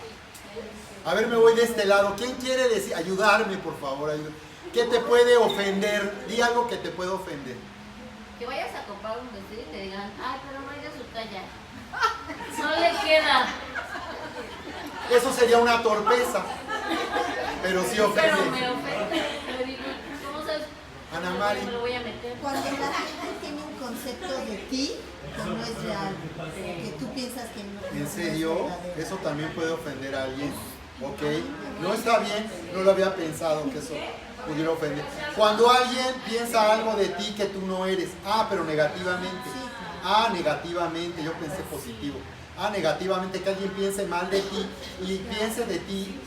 A ver, me voy de este lado. ¿Quién quiere decir? Ayudarme, por favor. ¿Qué te puede ofender? Di algo que te puede ofender. Que vayas a comprar un vestido y te digan, ay, pero no es de su talla. No le queda. Eso sería una torpeza. Pero sí ofende. Pero me ofende. Le digo, ¿cómo sabes? Ana Mari. Me lo voy a meter. Cuando la gente tiene un concepto de ti esto no es real, que tú piensas que no. ¿En serio? Eso también puede ofender a alguien. Ok, no está bien, no lo había pensado que eso pudiera ofender. Cuando alguien piensa algo de ti que tú no eres, pero negativamente. Negativamente, yo pensé positivo. Negativamente, que alguien piense mal de ti y piense de ti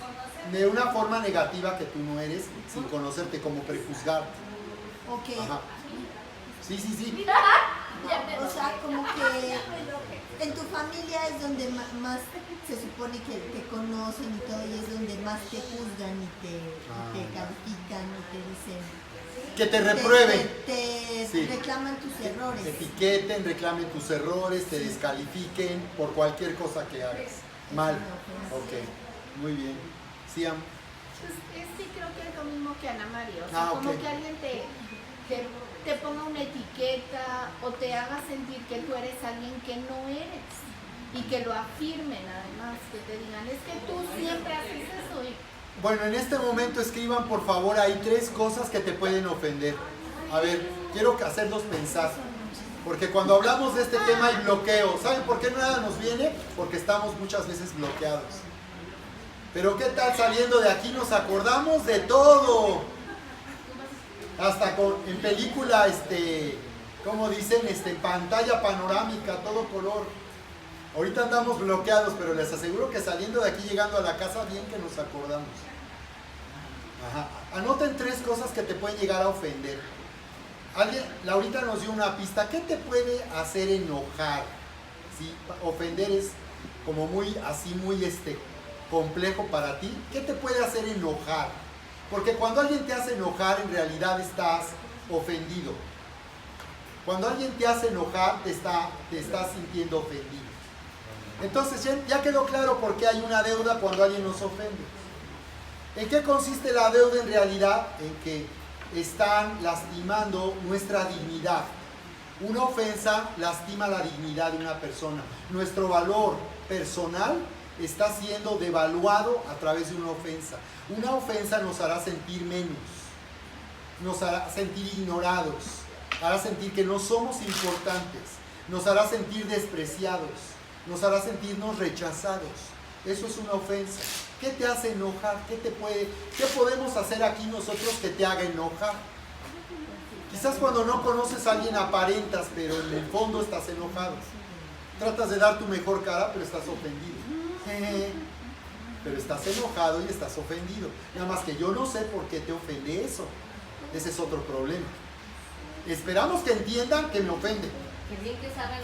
de una forma negativa que tú no eres, sin conocerte, como prejuzgarte. Ok. Ajá. Sí. O sea, como que en tu familia es donde más se supone que te conocen y todo, y es donde más te juzgan y te califican y te dicen... Que te reprueben. Te reclaman tus errores. Te etiqueten, reclamen tus errores, te descalifiquen por cualquier cosa que hagas. Mal. Ok, muy bien. Sí, Pues sí, creo que es lo mismo que Ana María. O sea, Ah, ok. como que alguien te ponga una etiqueta o te haga sentir que tú eres alguien que no eres. Y que lo afirmen además, que te digan, es que tú siempre haces eso. Bueno, en este momento escriban por favor ahí 3 cosas que te pueden ofender. A ver, quiero hacerlos pensar. Porque cuando hablamos de este tema hay bloqueo. ¿Saben por qué nada nos viene? Porque estamos muchas veces bloqueados. Pero ¿qué tal saliendo de aquí nos acordamos de todo? Hasta en película, ¿cómo dicen? En pantalla panorámica, todo color. Ahorita andamos bloqueados, pero les aseguro que saliendo de aquí, llegando a la casa, bien que nos acordamos. Ajá. Anoten 3 cosas que te pueden llegar a ofender. Laurita nos dio una pista. ¿Qué te puede hacer enojar? ¿Sí? Ofender es como muy complejo para ti. ¿Qué te puede hacer enojar? Porque cuando alguien te hace enojar, en realidad estás ofendido. Cuando alguien te hace enojar, te estás sintiendo ofendido. Entonces ya quedó claro por qué hay una deuda cuando alguien nos ofende. ¿En qué consiste la deuda en realidad? En que están lastimando nuestra dignidad. Una ofensa lastima la dignidad de una persona. Nuestro valor personal está siendo devaluado a través de una ofensa. Una ofensa nos hará sentir menos, nos hará sentir ignorados, hará sentir que no somos importantes, nos hará sentir despreciados, nos hará sentirnos rechazados. Eso es una ofensa. ¿Qué te hace enojar? ¿Qué podemos hacer aquí nosotros que te haga enojar? Quizás cuando no conoces a alguien aparentas, pero en el fondo estás enojado. Tratas de dar tu mejor cara, pero estás ofendido. Pero estás enojado y estás ofendido. Nada más que yo no sé por qué te ofende eso. Ese es otro problema. Esperamos que entiendan que me ofende.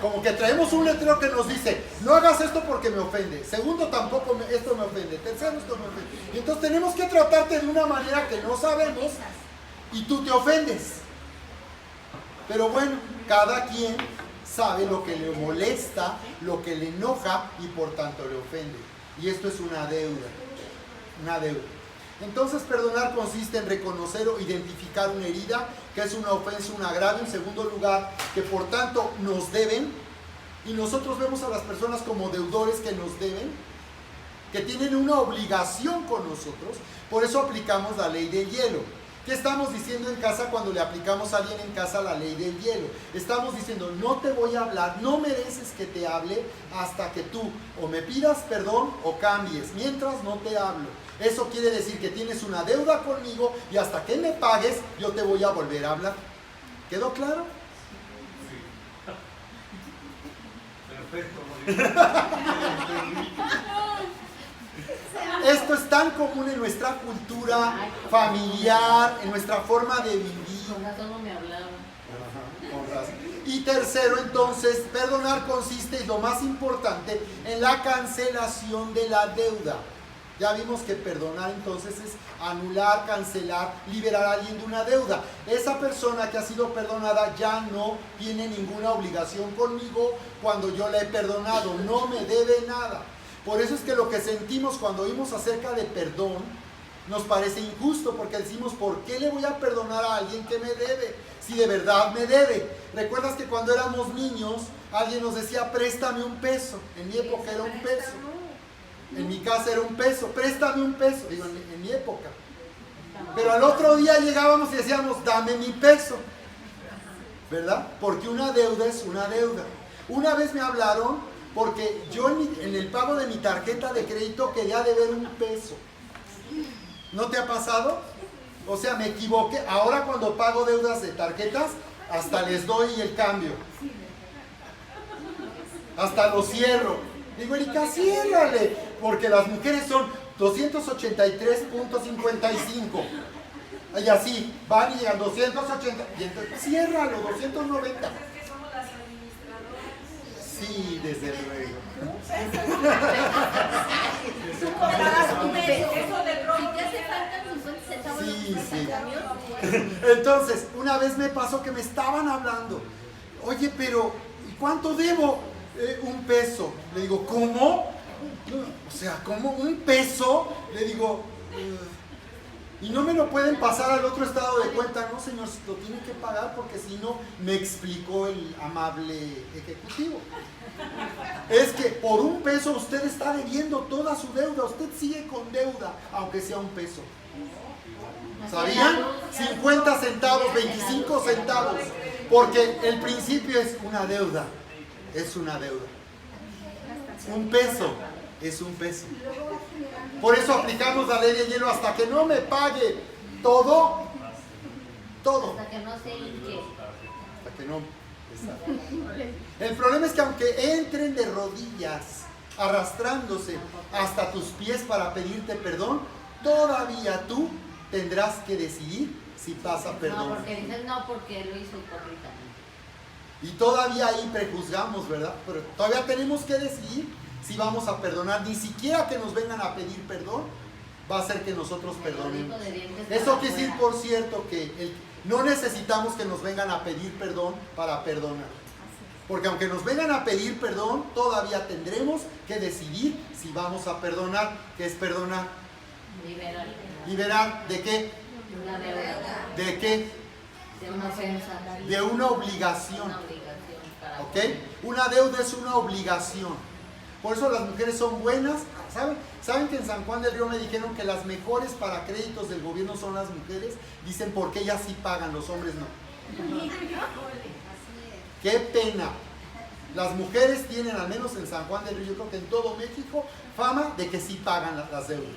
Como que traemos un letrero que nos dice, no hagas esto porque me ofende. Segundo, tampoco esto me ofende. Tercero, esto me ofende. Y entonces tenemos que tratarte de una manera que no sabemos y tú te ofendes. Pero bueno, cada quien sabe lo que le molesta, lo que le enoja y por tanto le ofende. Y esto es una deuda. Una deuda. Entonces, perdonar consiste en reconocer o identificar una herida, que es una ofensa, un agravio. En segundo lugar, que por tanto nos deben, y nosotros vemos a las personas como deudores que nos deben, que tienen una obligación con nosotros. Por eso aplicamos la ley del hielo. ¿Qué estamos diciendo en casa cuando le aplicamos a alguien en casa la ley del hielo? Estamos diciendo, no te voy a hablar, no mereces que te hable hasta que tú o me pidas perdón o cambies, mientras no te hablo. Eso quiere decir que tienes una deuda conmigo y hasta que me pagues yo te voy a volver a hablar. ¿Quedó claro? Perfecto. Esto es tan común en nuestra cultura familiar, en nuestra forma de vivir. Con razón no me hablaba. Ajá, con razón. Y tercero, entonces, perdonar consiste, y lo más importante, en la cancelación de la deuda. Ya vimos que perdonar entonces es anular, cancelar, liberar a alguien de una deuda. Esa persona que ha sido perdonada ya no tiene ninguna obligación conmigo cuando yo la he perdonado, no me debe nada. Por eso es que lo que sentimos cuando oímos acerca de perdón nos parece injusto, porque decimos, ¿por qué le voy a perdonar a alguien que me debe? Si de verdad me debe. ¿Recuerdas que cuando éramos niños alguien nos decía, préstame un peso? En mi época era un peso. En mi casa era un peso, préstame un peso, digo, en mi época. Pero al otro día llegábamos y decíamos, dame mi peso, ¿verdad? Porque una deuda es una deuda. Una vez me hablaron porque yo en el pago de mi tarjeta de crédito quería deber $1. ¿No te ha pasado? O sea, me equivoqué. Ahora cuando pago deudas de tarjetas, hasta les doy el cambio. Hasta lo cierro. Digo, Erika, ciérrale. Porque las mujeres son 283.55. Y así, van y llegan 280. Y entonces, ciérralo, 290. Sí, desde luego. Tú comprabas un peso. Si te hace falta 50 centavos Sí, en sí. el camión, Entonces, una vez me pasó que me estaban hablando. Oye, pero ¿y cuánto debo? $1. Le digo, ¿cómo? O sea, ¿cómo? ¿$1? Le digo, y no me lo pueden pasar al otro estado de cuenta. No, señor, lo tiene que pagar porque si no, me explicó el amable ejecutivo. Es que por $1 usted está debiendo toda su deuda. Usted sigue con deuda, aunque sea $1. ¿Sabían? 50 centavos, 25 centavos. Porque el principio es una deuda. Es una deuda. $1 es $1. Por eso aplicamos la ley de hielo hasta que no me pague todo. hasta que no se hinche. Hasta que no. Exacto. El problema es que aunque entren de rodillas, arrastrándose hasta tus pies para pedirte perdón, todavía tú tendrás que decidir si vas a No, perdonar. porque dices no, porque lo hizo hipócritamente. Y todavía ahí prejuzgamos, ¿verdad? Pero todavía tenemos que decidir si vamos a perdonar. Ni siquiera que nos vengan a pedir perdón va a hacer que nosotros perdonemos. Eso quiere decir, por cierto, que no necesitamos que nos vengan a pedir perdón para perdonar. Porque aunque nos vengan a pedir perdón, todavía tendremos que decidir si vamos a perdonar. ¿Qué es perdonar? Liberar. ¿Liberar de qué? Una deuda. ¿De qué? De una ofensa. De una obligación. Una obligación para ¿Ok? Una deuda es una obligación. Por eso las mujeres son buenas. ¿Saben que en San Juan del Río me dijeron que las mejores para créditos del gobierno son las mujeres? Dicen porque ellas sí pagan, los hombres no. ¡Qué pena! Las mujeres tienen, al menos en San Juan del Río, yo creo que en todo México, fama de que sí pagan las deudas.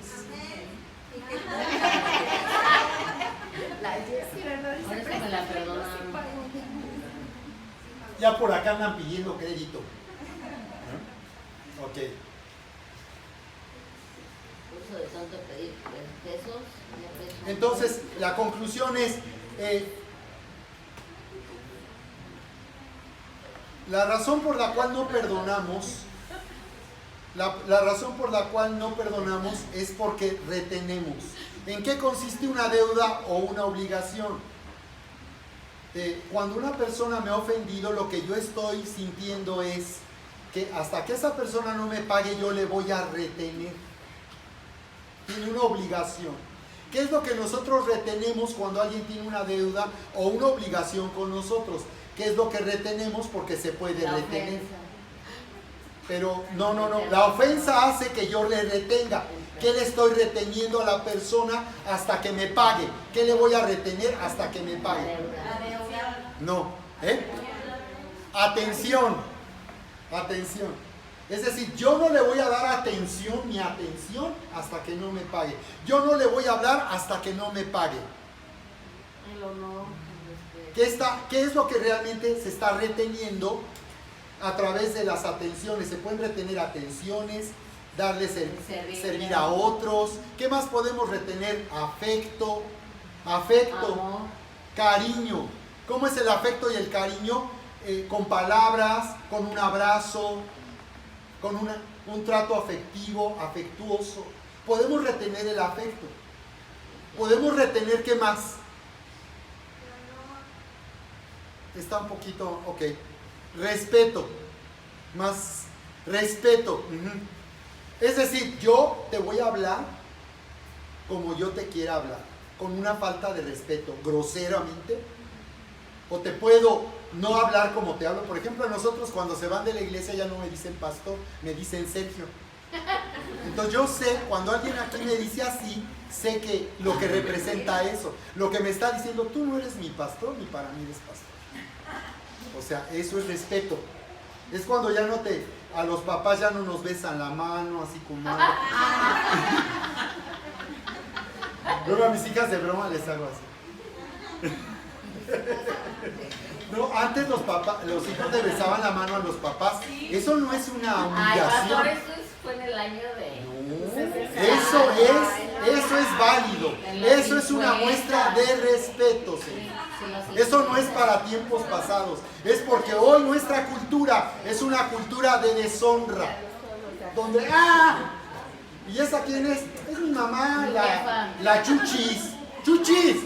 La Jessie, ¿verdad? Por eso me la perdonaron. Ya por acá andan pidiendo crédito. Ok. Uso de tanto pedir pesos. Entonces, la conclusión es, la razón por la cual no perdonamos, la razón por la cual no perdonamos es porque retenemos. ¿En qué consiste una deuda o una obligación? Cuando una persona me ha ofendido, lo que yo estoy sintiendo es que hasta que esa persona no me pague, yo le voy a retener. Tiene una obligación. ¿Qué es lo que nosotros retenemos cuando alguien tiene una deuda o una obligación con nosotros? ¿Qué es lo que retenemos? Porque se puede retener. Pero no. La ofensa hace que yo le retenga. ¿Qué le estoy reteniendo a la persona hasta que me pague? ¿Qué le voy a retener hasta que me pague? No. Atención. Es decir, yo no le voy a dar mi atención hasta que no me pague. Yo no le voy a hablar hasta que no me pague. El honor. ¿Qué es lo que realmente se está reteniendo a través de las atenciones? Se pueden retener atenciones, servir a otros. ¿Qué más podemos retener? Afecto, Amor. cariño. ¿Cómo es el afecto y el cariño? Con palabras, con un abrazo, con un trato afectuoso. Podemos retener el afecto. Podemos retener, ¿qué más? Está un poquito, ok. Respeto. Más respeto. Es decir, yo te voy a hablar como yo te quiera hablar, con una falta de respeto, groseramente. O te puedo no hablar como te hablo. Por ejemplo, nosotros cuando se van de la iglesia ya no me dicen pastor, me dicen Sergio. Entonces yo sé, cuando alguien aquí me dice así, sé que lo que representa eso. Lo que me está diciendo, tú no eres mi pastor, ni para mí eres pastor. O sea, eso es respeto. Es cuando ya no te, a los papás ya no nos besan la mano, así como... Luego a mis hijas de broma les hago así. No, antes los hijos le besaban la mano a los papás. Eso no es una Ay, humillación. pastor, eso fue en el año de... Eso es válido. Eso es una muestra de respeto, Señor. Eso no es para tiempos pasados. Es porque hoy nuestra cultura es una cultura de deshonra. Donde, ¿y esa quién es? Es mi mamá, la Chuchis. ¡Chuchis!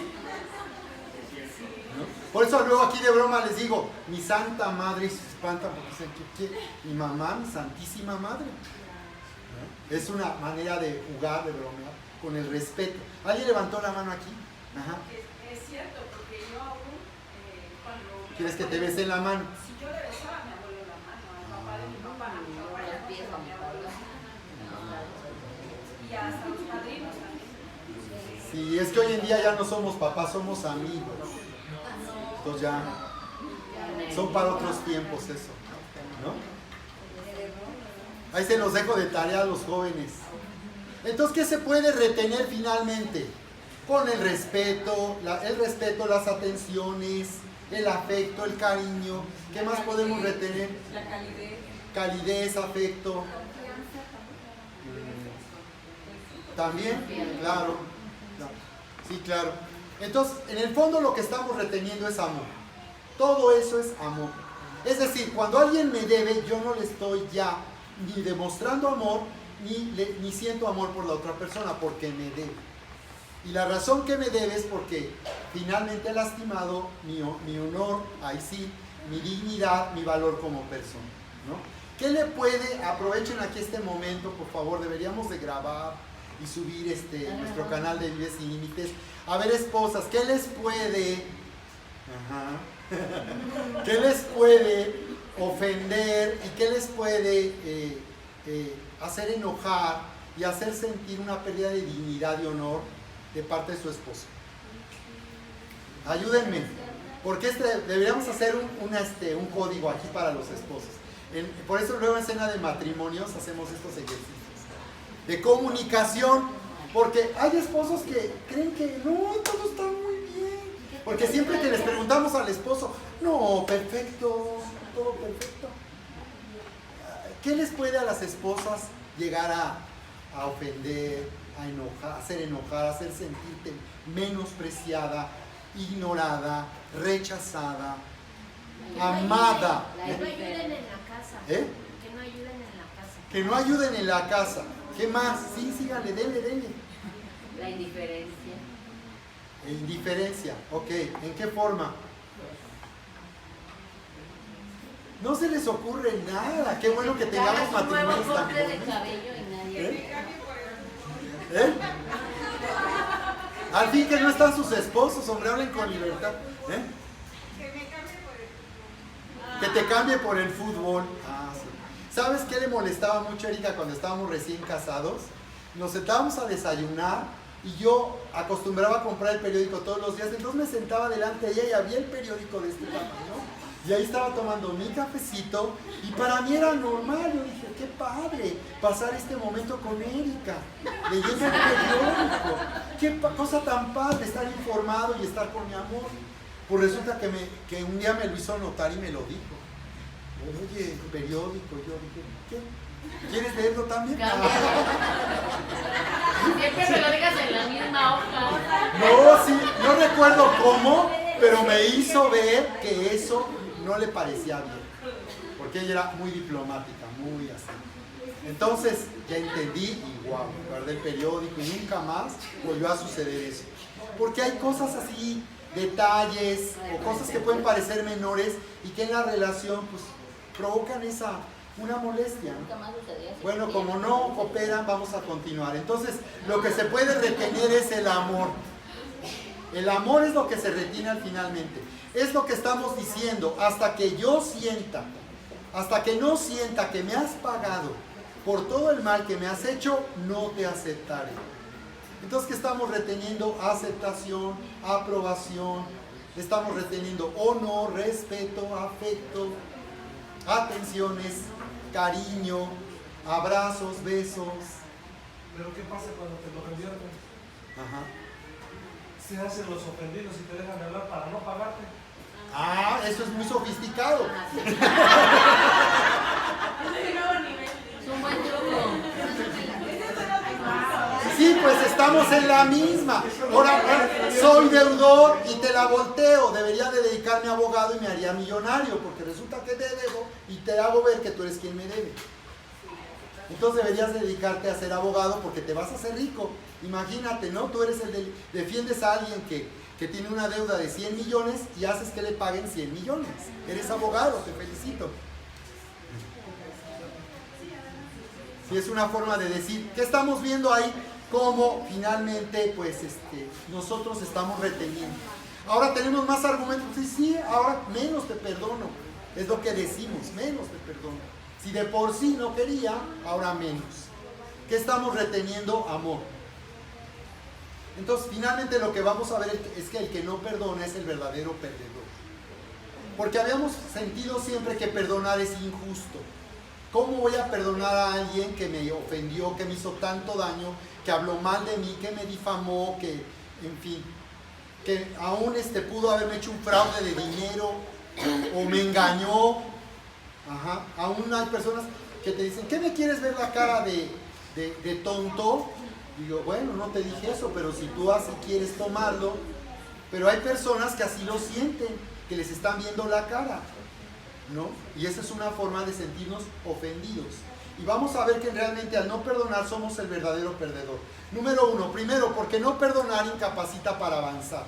Por eso luego aquí de broma les digo, mi santa madre, y se espantan porque dicen, ¿qué? Mi mamá, mi santísima madre. ¿No? Es una manera de jugar, de bromear, con el respeto. ¿Alguien levantó la mano aquí? Ajá. Es cierto, porque yo aún, cuando... ¿Quieres que te besen la mano? Si yo le besaba a mi abuelo la mano, al papá de mi papá, a mi papá a mi abuelo. Y hasta los padrinos también. Sí, es que hoy en día ya no somos papás, somos amigos. Entonces ya son para otros tiempos eso, ¿no? Ahí se los dejo de tarea a los jóvenes. Entonces, ¿qué se puede retener finalmente? Con el respeto, las atenciones, el afecto, el cariño. ¿Qué más podemos retener? La calidez. Calidez, afecto. También, claro. Sí, claro. Entonces, en el fondo lo que estamos reteniendo es amor. Todo eso es amor. Es decir, cuando alguien me debe, yo no le estoy ya ni demostrando amor, ni siento amor por la otra persona, porque me debe. Y la razón que me debe es porque finalmente he lastimado mi honor, ahí sí, mi dignidad, mi valor como persona, ¿no? ¿Qué le puede, aprovechen aquí este momento, por favor, deberíamos de grabar y subir nuestro canal de Vive Sin Límites? A ver, esposas, ¿qué les puede, qué les puede ofender y qué les puede hacer enojar y hacer sentir una pérdida de dignidad y honor de parte de su esposo? Ayúdenme, porque deberíamos hacer un código aquí para los esposos. Por eso luego en cena de matrimonios hacemos estos ejercicios de comunicación, porque hay esposos que creen que no, todo está muy bien, porque siempre que les preguntamos al esposo, no, perfecto, todo perfecto. ¿Qué les puede a las esposas llegar a ofender, a enojar, hacer enojar, hacer sentirte menospreciada, ignorada, rechazada, amada? Que no ayuden en la casa. ¿Eh? Que no ayuden en la casa. Que no ayuden en la casa. ¿Qué más? Sí, síganle, denle. La indiferencia. Indiferencia, ok. ¿En qué forma? No se les ocurre nada. Qué bueno que tengamos matrimonios tan corte de bonitos. cabello y nadie. ¿Eh? Al fin que no están sus esposos, hombre, hablen con libertad. ¿Eh? Que te cambie por el fútbol. Ah, sí. ¿Sabes qué le molestaba mucho a Erika cuando estábamos recién casados? Nos sentábamos a desayunar y yo acostumbraba a comprar el periódico todos los días, entonces me sentaba delante de ella y había el periódico de este tamaño. Y ahí estaba tomando mi cafecito y para mí era normal. Yo dije, qué padre pasar este momento con Erika, leyendo el periódico. Qué cosa tan padre estar informado y estar con mi amor. Pues resulta que un día me lo hizo notar y me lo dijo. Oye, el periódico. Yo dije, ¿qué? ¿Quieres leerlo también? Siempre me lo digas en la misma hoja. No, sí, no recuerdo cómo, pero me hizo ver que eso no le parecía bien, porque ella era muy diplomática, muy así. Entonces ya entendí y guau, guardé el periódico y nunca más volvió a suceder eso. Porque hay cosas así, detalles o cosas que pueden parecer menores y que en la relación pues provocan una molestia, ¿no? Bueno, como no cooperan, vamos a continuar. Entonces, lo que se puede retener es el amor. El amor es lo que se retiene finalmente. Es lo que estamos diciendo. Hasta que yo sienta, hasta que no sienta que me has pagado por todo el mal que me has hecho, no te aceptaré. Entonces, ¿qué estamos reteniendo? Aceptación, aprobación. Estamos reteniendo honor, respeto, afecto. atenciones, cariño, abrazos, besos. Pero ¿qué pasa cuando te lo revierten? Ajá. Se hacen los ofendidos y te dejan de hablar para no pagarte. Ah, eso es muy sofisticado. Es un buen truco. Sí, pues estamos en la misma. Ahora, soy deudor y te la volteo. Debería de dedicarme a abogado y me haría millonario, porque resulta que te debo y te hago ver que tú eres quien me debe. Entonces deberías dedicarte a ser abogado porque te vas a hacer rico. Imagínate, ¿no? Tú eres defiendes a alguien que tiene una deuda de 100 millones y haces que le paguen 100 millones. Eres abogado, te felicito. Sí, es una forma de decir, ¿qué estamos viendo ahí? Cómo finalmente, pues, nosotros estamos reteniendo. Ahora tenemos más argumentos. Sí, ahora menos te perdono. Es lo que decimos, menos te perdono. Si de por sí no quería, ahora menos. ¿Qué estamos reteniendo? Amor. Entonces, finalmente lo que vamos a ver es que el que no perdona es el verdadero perdedor. Porque habíamos sentido siempre que perdonar es injusto. ¿Cómo voy a perdonar a alguien que me ofendió, que me hizo tanto daño, que habló mal de mí, que me difamó, que, en fin, que aún pudo haberme hecho un fraude de dinero o me engañó? Ajá. Aún hay personas que te dicen, ¿qué me quieres ver la cara de tonto? Digo, bueno, no te dije eso, pero si tú así quieres tomarlo. Pero hay personas que así lo sienten, que les están viendo la cara, ¿no? Y esa es una forma de sentirnos ofendidos. Y vamos a ver que realmente al no perdonar somos el verdadero perdedor. Número uno, primero, porque no perdonar incapacita para avanzar.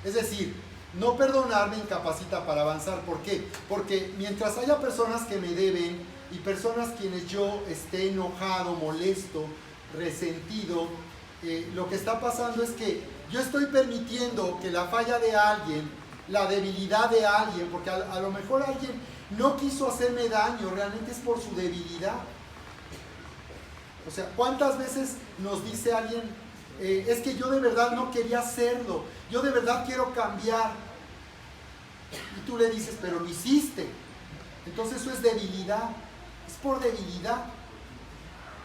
Es decir, no perdonar me incapacita para avanzar. ¿Por qué? Porque mientras haya personas que me deben y personas quienes yo esté enojado, molesto, resentido, lo que está pasando es que yo estoy permitiendo que la falla de alguien, la debilidad de alguien, porque a lo mejor alguien no quiso hacerme daño, realmente es por su debilidad. O sea, ¿cuántas veces nos dice alguien, es que yo de verdad no quería hacerlo, yo de verdad quiero cambiar? Y tú le dices, pero lo hiciste. Entonces eso es debilidad, es por debilidad.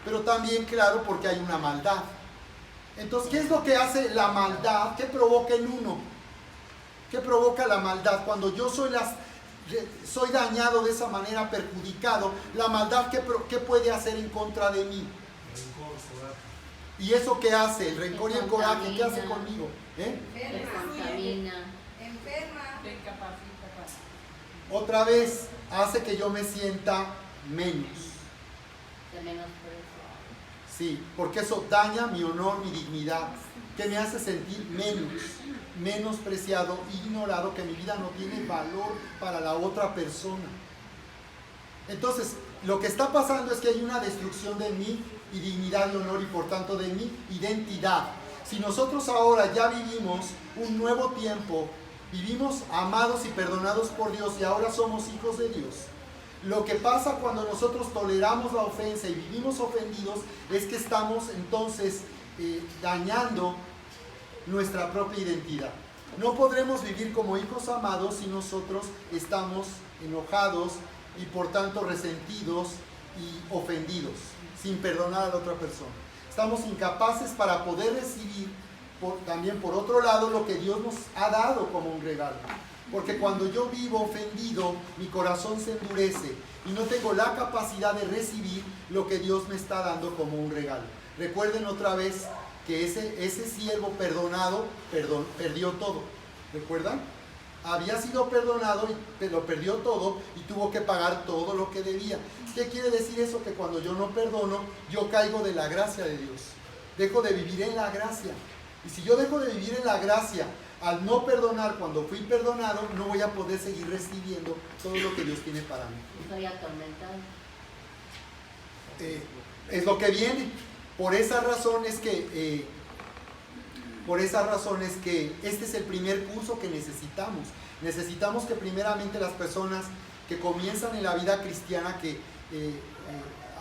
Pero también, claro, porque hay una maldad. Entonces, ¿qué es lo que hace la maldad? ¿Qué provoca en uno? ¿Qué provoca la maldad? Cuando yo soy dañado de esa manera, perjudicado, la maldad, ¿qué puede hacer en contra de mí? ¿Y eso qué hace? El rencor y el coraje, ¿qué hace conmigo? Te contamina. Enferma. Te incapacita. Otra vez, hace que yo me sienta menos. De menosprecio. Sí, porque eso daña mi honor, mi dignidad, que me hace sentir menospreciado, ignorado, que mi vida no tiene valor para la otra persona. Entonces, lo que está pasando es que hay una destrucción de mi dignidad y honor y por tanto de mi identidad. Si nosotros ahora ya vivimos un nuevo tiempo, vivimos amados y perdonados por Dios y ahora somos hijos de Dios, lo que pasa cuando nosotros toleramos la ofensa y vivimos ofendidos es que estamos entonces dañando nuestra propia identidad. No podremos vivir como hijos amados si nosotros estamos enojados y por tanto resentidos y ofendidos, sin perdonar a la otra persona. Estamos incapaces para poder recibir también por otro lado lo que Dios nos ha dado como un regalo. Porque cuando yo vivo ofendido, mi corazón se endurece y no tengo la capacidad de recibir lo que Dios me está dando como un regalo. Recuerden otra vez que ese siervo perdonado perdió todo. ¿Recuerdan? Había sido perdonado y lo perdió todo y tuvo que pagar todo lo que debía. ¿Qué quiere decir eso? Que cuando yo no perdono, yo caigo de la gracia de Dios. Dejo de vivir en la gracia. Y si yo dejo de vivir en la gracia, al no perdonar cuando fui perdonado, no voy a poder seguir recibiendo todo lo que Dios tiene para mí. Estoy atormentado. Es lo que viene. Por esa razón es que este es el primer curso que necesitamos. Necesitamos que primeramente las personas que comienzan en la vida cristiana, que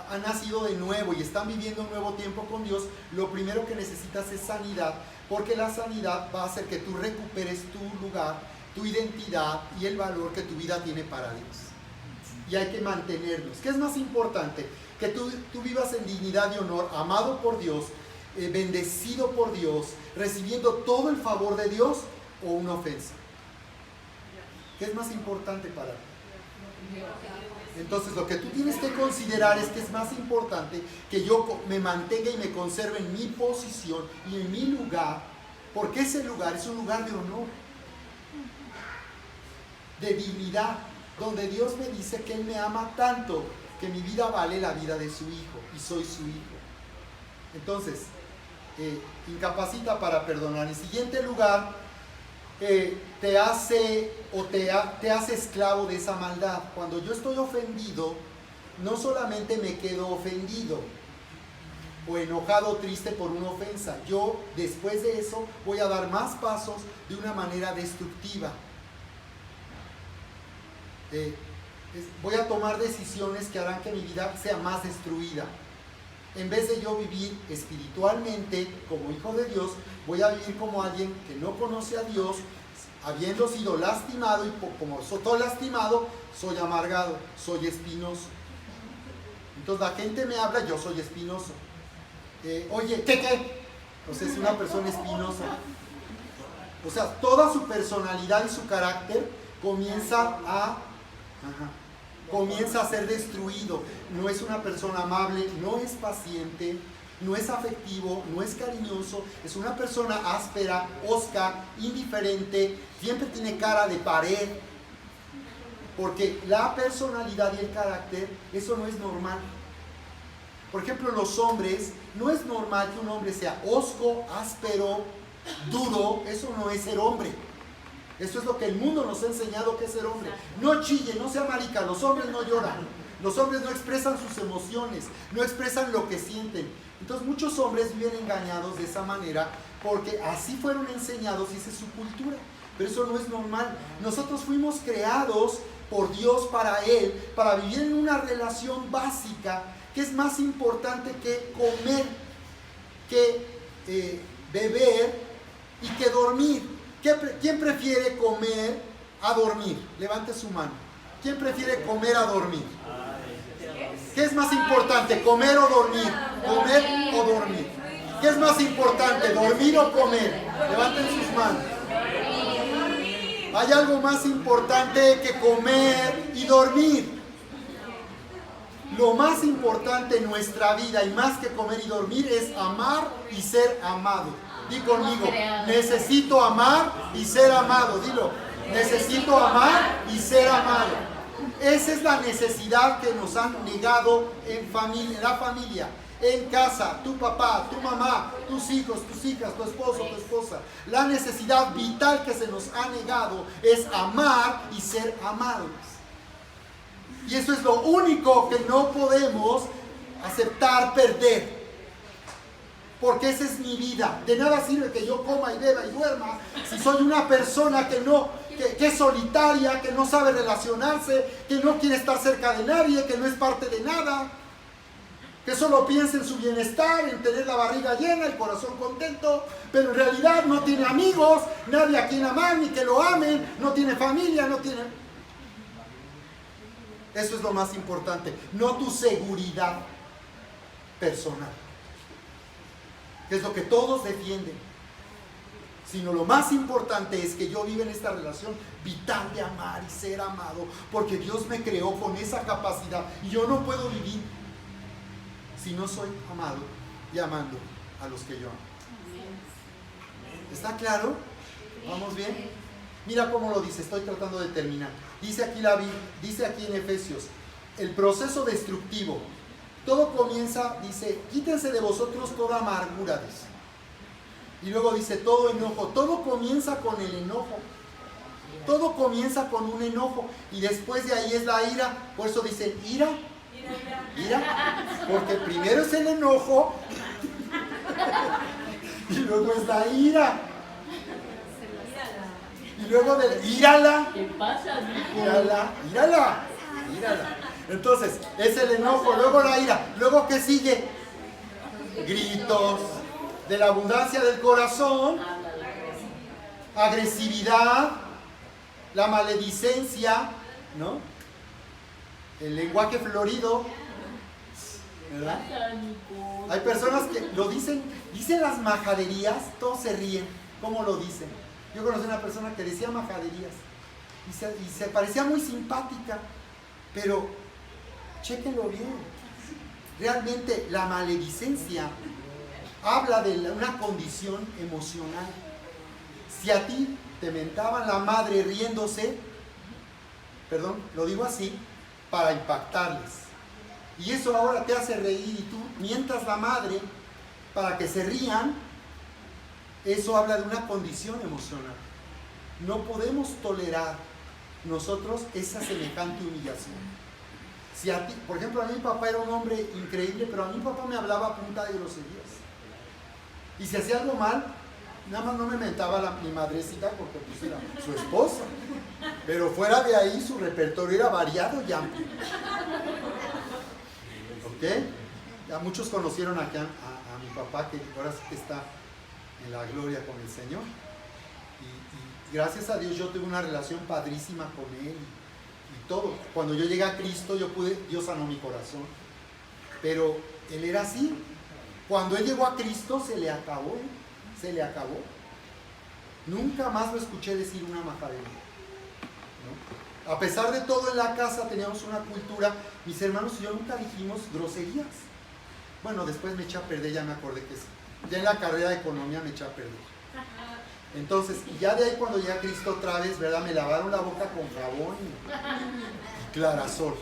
han nacido de nuevo y están viviendo un nuevo tiempo con Dios, lo primero que necesitas es sanidad, porque la sanidad va a hacer que tú recuperes tu lugar, tu identidad y el valor que tu vida tiene para Dios. y hay que mantenernos. ¿Qué es más importante? Que tú vivas en dignidad y honor, amado por Dios, bendecido por Dios, recibiendo todo el favor de Dios, o una ofensa. ¿Qué es más importante para ti? Entonces lo que tú tienes que considerar es que es más importante que yo me mantenga y me conserve en mi posición y en mi lugar, porque ese lugar es un lugar de honor, de dignidad, donde Dios me dice que Él me ama tanto que mi vida vale la vida de su hijo y soy su hijo. Entonces, incapacita para perdonar. En siguiente lugar, te hace esclavo de esa maldad. Cuando yo estoy ofendido, no solamente me quedo ofendido o enojado o triste por una ofensa, yo después de eso voy a dar más pasos de una manera destructiva. Voy a tomar decisiones que harán que mi vida sea más destruida. En vez de yo vivir espiritualmente como hijo de Dios, voy a vivir como alguien que no conoce a Dios, habiendo sido lastimado, y como soy todo lastimado, soy amargado, soy espinoso. Entonces la gente me habla, yo soy espinoso. Oye, ¿qué? Entonces es una persona espinosa. O sea, toda su personalidad y su carácter comienza a ser destruido. No es una persona amable, no es paciente, no es afectivo, no es cariñoso, es una persona áspera, hosca, indiferente, siempre tiene cara de pared, porque la personalidad y el carácter, eso no es normal. Por ejemplo, los hombres, no es normal que un hombre sea hosco, áspero, duro, eso no es ser hombre. Eso es lo que el mundo nos ha enseñado que es ser hombre. No chille, no sea marica, los hombres no lloran. Los hombres no expresan sus emociones, no expresan lo que sienten. Entonces muchos hombres viven engañados de esa manera porque así fueron enseñados y esa es su cultura. Pero eso no es normal. Nosotros fuimos creados por Dios para Él, para vivir en una relación básica que es más importante que comer, que beber y que dormir. ¿Quién prefiere comer a dormir? Levante su mano. ¿Quién prefiere comer a dormir? ¿Qué es más importante, comer o dormir? ¿Comer o dormir? ¿Qué es más importante, dormir o comer? Levanten sus manos. Hay algo más importante que comer y dormir. Lo más importante en nuestra vida y más que comer y dormir es amar y ser amado. Di conmigo, necesito amar y ser amado. Dilo, necesito amar y ser amado. Esa es la necesidad que nos han negado en la familia, en casa, tu papá, tu mamá, tus hijos, tus hijas, tu esposo, tu esposa. La necesidad vital que se nos ha negado es amar y ser amados. Y eso es lo único que no podemos aceptar perder. Porque esa es mi vida. De nada sirve que yo coma y beba y duerma si soy una persona que es solitaria, que no sabe relacionarse, que no quiere estar cerca de nadie, que no es parte de nada, que solo piensa en su bienestar, en tener la barriga llena, el corazón contento, pero en realidad no tiene amigos, nadie a quien amar, ni que lo amen, no tiene familia, no tiene... Eso es lo más importante, no tu seguridad personal, que es lo que todos defienden, sino lo más importante es que yo viva en esta relación vital de amar y ser amado, porque Dios me creó con esa capacidad y yo no puedo vivir si no soy amado y amando a los que yo amo. ¿Está claro? ¿Vamos bien? Mira cómo lo dice, estoy tratando de terminar. Dice aquí en Efesios, el proceso destructivo. Todo comienza, dice, quítense de vosotros toda amargura, dice. Y luego dice, todo enojo. Todo comienza con el enojo. Todo comienza con un enojo. Y después de ahí es la ira. Por eso dicen, ira. Porque primero es el enojo. Y luego es la ira. Y luego de írala. ¿Qué pasa? Írala. Entonces, es el enojo, luego la ira. Luego, ¿qué sigue? Gritos. De la abundancia del corazón, agresividad, la maledicencia, ¿no? el lenguaje florido, ¿verdad? Hay personas que lo dicen las majaderías, todos se ríen. ¿Cómo lo dicen? Yo conocí una persona que decía majaderías y se parecía muy simpática, pero chéquenlo bien. Realmente la maledicencia habla de una condición emocional. Si a ti te mentaban la madre riéndose, perdón, lo digo así, para impactarles. Y eso ahora te hace reír y tú mientas la madre para que se rían, eso habla de una condición emocional. No podemos tolerar nosotros esa semejante humillación. Si a ti, por ejemplo, a mí mi papá era un hombre increíble, pero a mí mi papá me hablaba a punta de groserías. Y si hacía algo mal, nada más no me mentaba mi madrecita porque pues era su esposa. Pero fuera de ahí su repertorio era variado y amplio. ¿Ok? Ya muchos conocieron aquí a mi papá, que ahora sí que está en la gloria con el Señor. Y gracias a Dios yo tuve una relación padrísima con él y todo. Cuando yo llegué a Cristo, Dios sanó mi corazón. Pero él era así. Cuando él llegó a Cristo, se le acabó. Se le acabó. Nunca más lo escuché decir una majadería, ¿no? A pesar de todo en la casa teníamos una cultura, mis hermanos y yo nunca dijimos groserías. Bueno, después me eché a perder, ya me acordé que sí. Ya en la carrera de economía me eché a perder. Entonces, y ya de ahí cuando llegué a Cristo otra vez, ¿verdad? Me lavaron la boca con jabón y clarasol.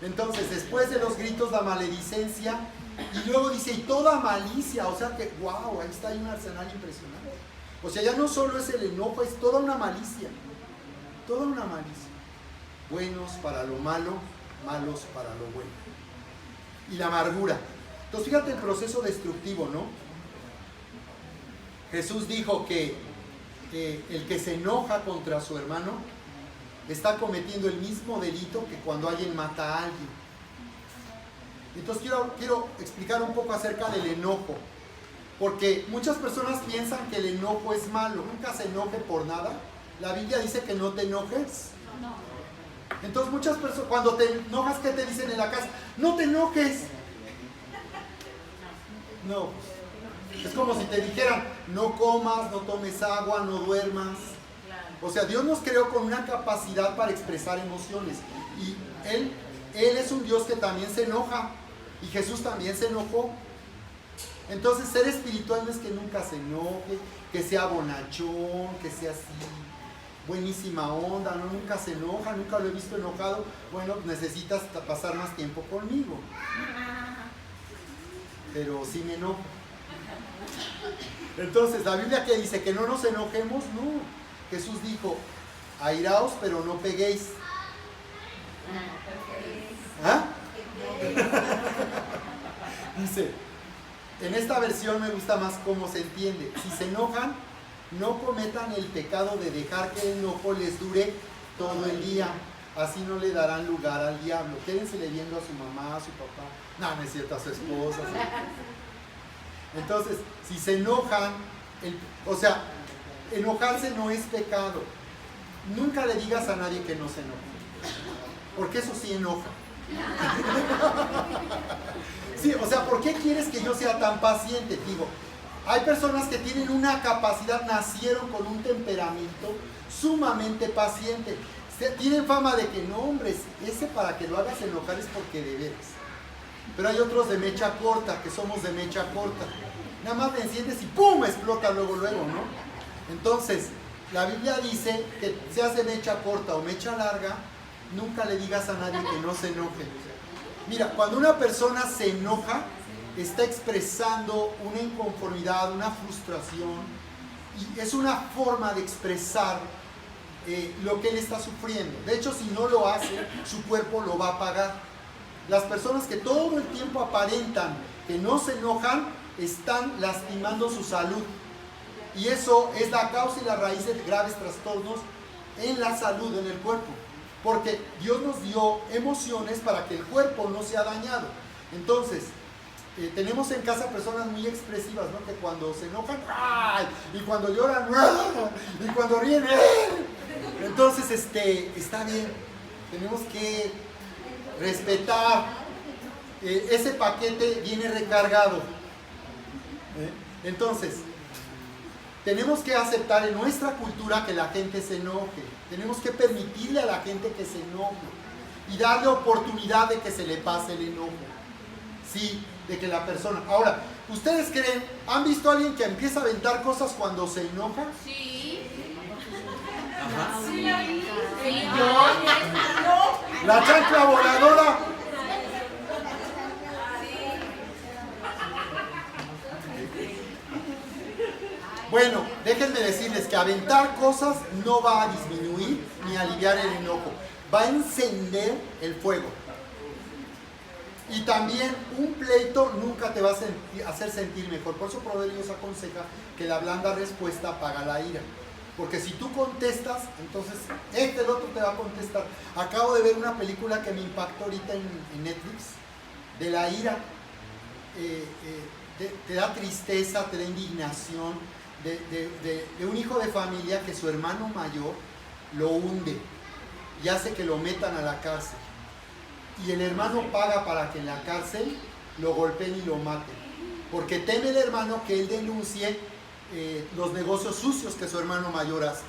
Entonces, después de los gritos, la maledicencia, y luego dice, y toda malicia, o sea que, wow, ahí está, hay un arsenal impresionante. O sea, ya no solo es el enojo, es toda una malicia. Toda una malicia. Buenos para lo malo, malos para lo bueno. Y la amargura. Entonces, fíjate el proceso destructivo, ¿no? Jesús dijo que el que se enoja contra su hermano está cometiendo el mismo delito que cuando alguien mata a alguien. Entonces quiero explicar un poco acerca del enojo, porque muchas personas piensan que el enojo es malo. Nunca se enoje por nada. La Biblia dice que no te enojes. Entonces muchas personas, cuando te enojas, ¿qué te dicen en la casa? No te enojes. No. Es como si te dijeran, no comas, no tomes agua, no duermas. O sea, Dios nos creó con una capacidad para expresar emociones. Y Él es un Dios que también se enoja. Y Jesús también se enojó. Entonces, ser espiritual no es que nunca se enoje, que sea bonachón, que sea así, buenísima onda, no, nunca se enoja, nunca lo he visto enojado. Bueno, necesitas pasar más tiempo conmigo. Pero sí me enojo. Entonces, la Biblia que dice que no nos enojemos, no. Jesús dijo, airaos pero no peguéis. ¿Ah? Dice, en esta versión me gusta más cómo se entiende. Si se enojan, no cometan el pecado de dejar que el enojo les dure todo el día. Así no le darán lugar al diablo. Quédensele viendo a su mamá, a su papá. No es cierto, a su esposa. Entonces, si se enojan, o sea, enojarse no es pecado. Nunca le digas a nadie que no se enoje, porque eso sí enoja. Sí, o sea, ¿por qué quieres que yo sea tan paciente? Digo, hay personas que tienen una capacidad, nacieron con un temperamento sumamente paciente. Tienen fama de que no, hombre, ese para que lo hagas enojar es porque de veras. Pero hay otros de mecha corta, que somos de mecha corta. Nada más le enciendes y ¡pum! Explota luego, ¿no? Entonces, la Biblia dice que seas de mecha corta o mecha larga, nunca le digas a nadie que no se enoje. Mira, cuando una persona se enoja, está expresando una inconformidad, una frustración, y es una forma de expresar lo que él está sufriendo. De hecho, si no lo hace, su cuerpo lo va a pagar. Las personas que todo el tiempo aparentan que no se enojan, están lastimando su salud. Y eso es la causa y la raíz de graves trastornos en la salud, en el cuerpo. Porque Dios nos dio emociones para que el cuerpo no sea dañado. Entonces, tenemos en casa personas muy expresivas, ¿no? Que cuando se enojan, ¡ay! Y cuando lloran, ¡ay! Y cuando ríen, ¡ay! Entonces, está bien. tenemos que respetar. Ese paquete viene recargado. Entonces, tenemos que aceptar en nuestra cultura que la gente se enoje. Tenemos que permitirle a la gente que se enoje y darle oportunidad de que se le pase el enojo. Sí, de que la persona... Ahora, ¿ustedes creen, han visto a alguien que empieza a aventar cosas cuando se enoja? Sí. Ajá. Sí. Sí, yo. La chancla voladora. Bueno, déjenme decirles que aventar cosas no va a disminuir ni a aliviar el enojo. Va a encender el fuego. Y también un pleito nunca te va a hacer sentir mejor. Por eso Proverbios aconseja que la blanda respuesta apaga la ira. Porque si tú contestas, entonces el otro te va a contestar. Acabo de ver una película que me impactó ahorita en Netflix, de la ira. Te da tristeza, te da indignación de un hijo de familia que su hermano mayor lo hunde y hace que lo metan a la cárcel. Y el hermano paga para que en la cárcel lo golpeen y lo maten. Porque teme el hermano que él denuncie los negocios sucios que su hermano mayor hace.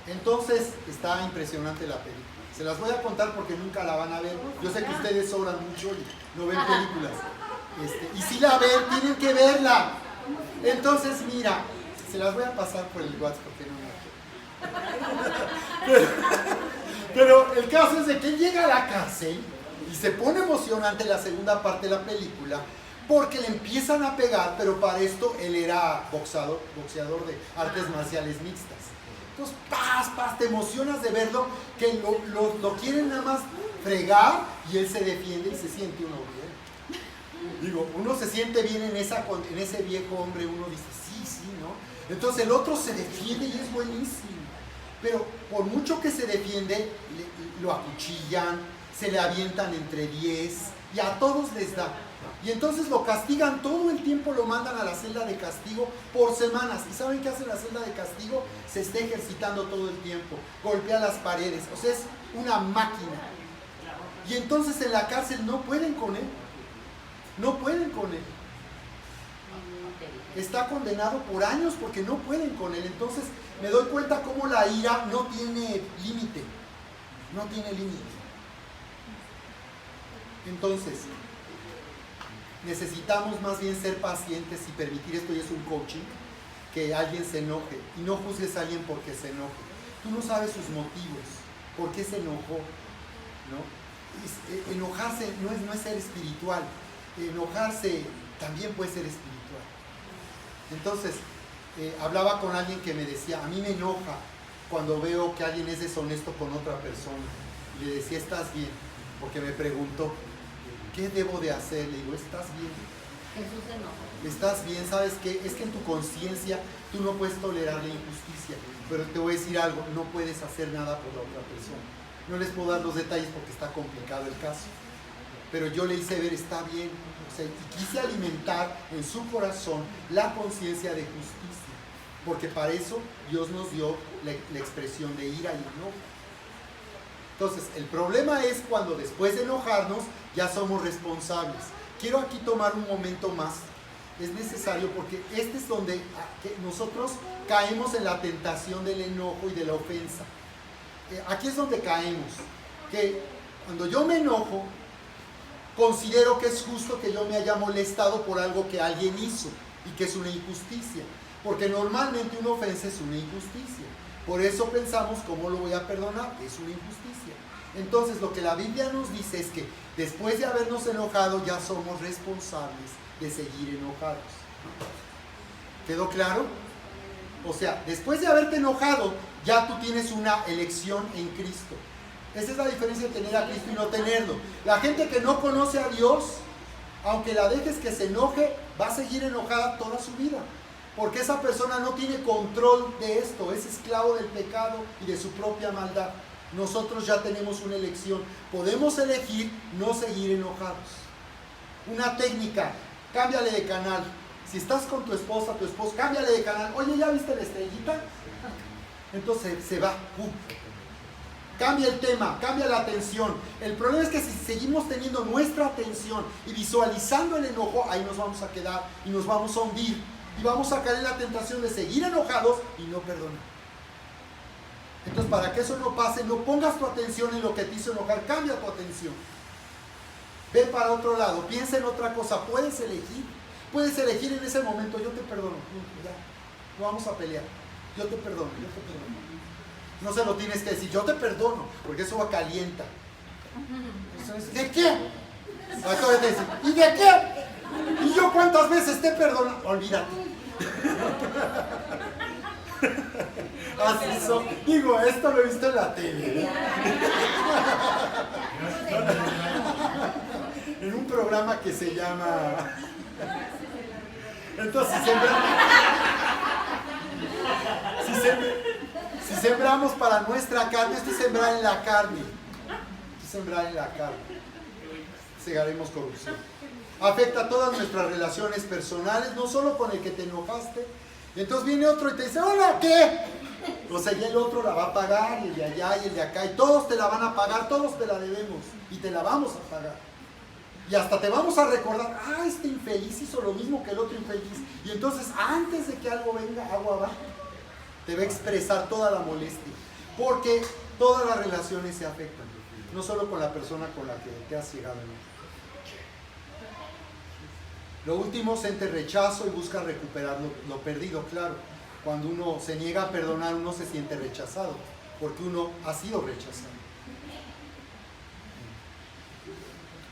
Entonces está impresionante la película. Se las voy a contar porque nunca la van a ver. Yo sé que ustedes sobran mucho y no ven películas. Y si la ven, tienen que verla. Entonces, mira, se las voy a pasar por el WhatsApp porque no me pero el caso es de que él llega a la cárcel y se pone emocionante la segunda parte de la película porque le empiezan a pegar, pero para esto él era boxeador de artes marciales mixtas. Entonces, te emocionas de verlo, que lo quieren nada más fregar y él se defiende y se siente uno bien. Digo, uno se siente bien en ese viejo hombre, uno dice, sí, ¿no? Entonces el otro se defiende y es buenísimo. Pero por mucho que se defiende, lo acuchillan, se le avientan entre 10 y a todos les da. Y entonces lo castigan todo el tiempo, lo mandan a la celda de castigo por semanas. ¿Y saben qué hace la celda de castigo? Se está ejercitando todo el tiempo, golpea las paredes, o sea, es una máquina. Y entonces en la cárcel no pueden con él. No pueden con él. Está condenado por años porque no pueden con él. Entonces me doy cuenta cómo la ira no tiene límite. No tiene límite. Entonces, necesitamos más bien ser pacientes y permitir, esto y es un coaching, que alguien se enoje. Y no juzgues a alguien porque se enoje. Tú no sabes sus motivos. ¿Por qué se enojó? ¿No? Enojarse no es ser espiritual. Enojarse también puede ser espiritual. Entonces, hablaba con alguien que me decía, a mí me enoja cuando veo que alguien es deshonesto con otra persona. Y le decía, ¿estás bien? Porque me preguntó, ¿qué debo de hacer? Le digo, ¿estás bien? Jesús se enojó. ¿Estás bien? ¿Sabes qué? Es que en tu conciencia tú no puedes tolerar la injusticia. Pero te voy a decir algo, no puedes hacer nada por la otra persona. No les puedo dar los detalles porque está complicado el caso. Pero yo le hice ver, está bien. O sea, y quise alimentar en su corazón la conciencia de justicia. Porque para eso Dios nos dio la expresión de ira y enojo. Entonces, el problema es cuando después de enojarnos ya somos responsables. Quiero aquí tomar un momento más. Es necesario porque este es donde nosotros caemos en la tentación del enojo y de la ofensa. Aquí es donde caemos. Que cuando yo me enojo, considero que es justo que yo me haya molestado por algo que alguien hizo y que es una injusticia. Porque normalmente una ofensa es una injusticia. Por eso pensamos, ¿cómo lo voy a perdonar? Es una injusticia. Entonces lo que la Biblia nos dice es que después de habernos enojado ya somos responsables de seguir enojados. ¿Quedó claro? O sea, después de haberte enojado ya tú tienes una elección en Cristo. Esa es la diferencia de tener a Cristo y no tenerlo. La gente que no conoce a Dios, aunque la dejes que se enoje, va a seguir enojada toda su vida. Porque esa persona no tiene control de esto, es esclavo del pecado y de su propia maldad. Nosotros ya tenemos una elección. Podemos elegir no seguir enojados. Una técnica, cámbiale de canal. Si estás con tu esposa, tu esposo, cámbiale de canal. Oye, ¿ya viste la estrellita? Entonces se va. Cambia el tema, cambia la atención. El problema es que si seguimos teniendo nuestra atención y visualizando el enojo, ahí nos vamos a quedar y nos vamos a hundir. Y vamos a caer en la tentación de seguir enojados y no perdonar. Entonces, para que eso no pase, no pongas tu atención en lo que te hizo enojar, cambia tu atención. Ve para otro lado, piensa en otra cosa, puedes elegir en ese momento, yo te perdono, ya, no vamos a pelear, yo te perdono. No se lo tienes que decir, yo te perdono, porque eso va calienta. ¿De qué? ¿Y de qué? ¿Y yo cuántas veces te perdono? Olvídate. Así son. Digo, esto lo he visto en la tele. En un programa que se llama... Entonces, si sembramos para nuestra carne, esto es sembrar en la carne. Segaremos corrupción. Afecta todas nuestras relaciones personales, no solo con el que te enojaste. Entonces viene otro y te dice, hola, ¿qué? O sea, ya el otro la va a pagar, y el de allá y el de acá, y todos te la van a pagar, todos te la debemos, y te la vamos a pagar. Y hasta te vamos a recordar, este infeliz hizo lo mismo que el otro infeliz. Y entonces, antes de que algo venga, agua va, te va a expresar toda la molestia. Porque todas las relaciones se afectan, no solo con la persona con la que te has llegado. Lo último, siente rechazo y busca recuperar lo perdido, claro. Cuando uno se niega a perdonar, uno se siente rechazado, porque uno ha sido rechazado.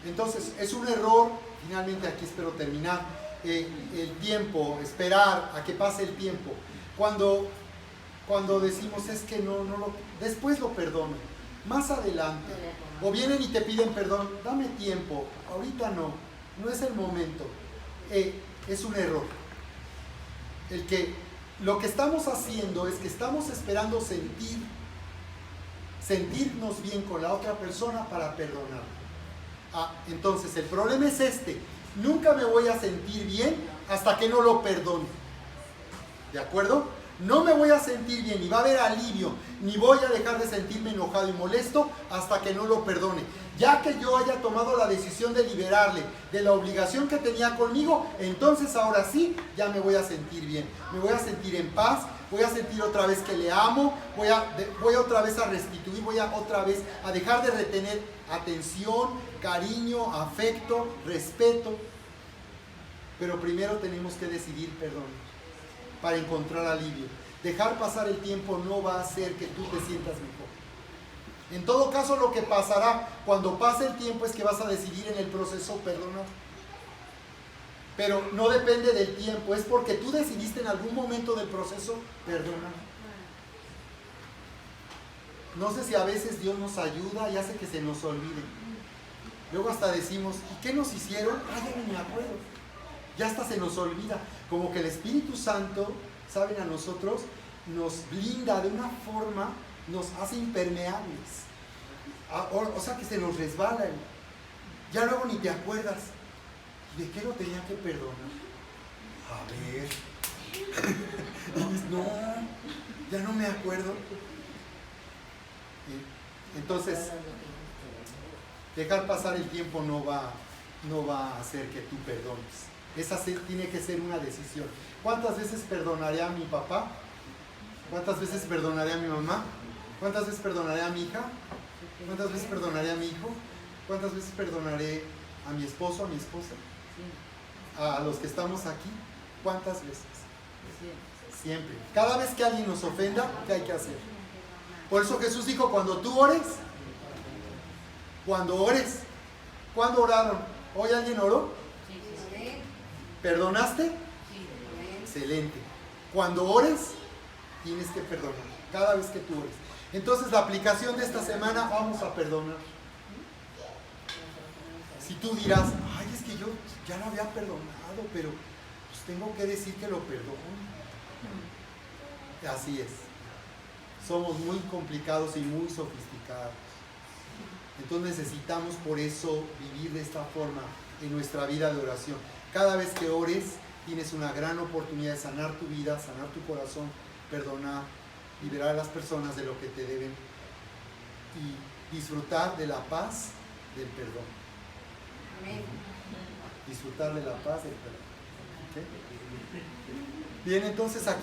Entonces, es un error, finalmente aquí espero terminar, el tiempo, esperar a que pase el tiempo. Cuando decimos, es que después lo perdono, más adelante. O vienen y te piden perdón, dame tiempo, ahorita no es el momento. Es un error. Lo que estamos haciendo es que estamos esperando sentirnos bien con la otra persona para perdonar. Entonces el problema es nunca me voy a sentir bien hasta que no lo perdone. ¿De acuerdo? No me voy a sentir bien, ni va a haber alivio, ni voy a dejar de sentirme enojado y molesto hasta que no lo perdone. Ya que yo haya tomado la decisión de liberarle de la obligación que tenía conmigo, entonces ahora sí, ya me voy a sentir bien. Me voy a sentir en paz, voy a sentir otra vez que le amo, voy otra vez a restituir, voy otra vez a dejar de retener atención, cariño, afecto, respeto. Pero primero tenemos que decidir perdón para encontrar alivio. Dejar pasar el tiempo no va a hacer que tú te sientas mejor. En todo caso, lo que pasará cuando pase el tiempo es que vas a decidir en el proceso perdonar. Pero no depende del tiempo, es porque tú decidiste en algún momento del proceso perdonar. No sé si a veces Dios nos ayuda y hace que se nos olvide. Luego hasta decimos, ¿y qué nos hicieron? Ya ni me acuerdo. Ya hasta se nos olvida. Como que el Espíritu Santo, ¿saben? A nosotros nos blinda de una forma, nos hace impermeables. O sea que se nos resbala. Ya luego ni te acuerdas. ¿De qué lo tenía que perdonar? A ver. Y dices, no, ya no me acuerdo. Entonces, dejar pasar el tiempo no va a hacer que tú perdones. Esa tiene que ser una decisión. ¿Cuántas veces perdonaré a mi papá? ¿Cuántas veces perdonaré a mi mamá? ¿Cuántas veces perdonaré a mi hija? ¿Cuántas veces perdonaré a mi hijo? ¿Cuántas veces perdonaré a mi esposo, a mi esposa? A los que estamos aquí. ¿Cuántas veces? Siempre. Cada vez que alguien nos ofenda, ¿qué hay que hacer? Por eso Jesús dijo, cuando tú ores, ¿cuándo oraron? ¿Hoy alguien oró? ¿Perdonaste? Excelente. Cuando ores, tienes que perdonar. Cada vez que tú ores. Entonces, la aplicación de esta semana, vamos a perdonar. Si tú dirás, ay, es que yo ya lo había perdonado, pero pues tengo que decir que lo perdono. Así es. Somos muy complicados y muy sofisticados. Entonces necesitamos por eso vivir de esta forma en nuestra vida de oración. Cada vez que ores, tienes una gran oportunidad de sanar tu vida, sanar tu corazón, perdonar, liberar a las personas de lo que te deben. y disfrutar de la paz del perdón. Disfrutar de la paz del perdón. ¿Okay? Bien, entonces aquí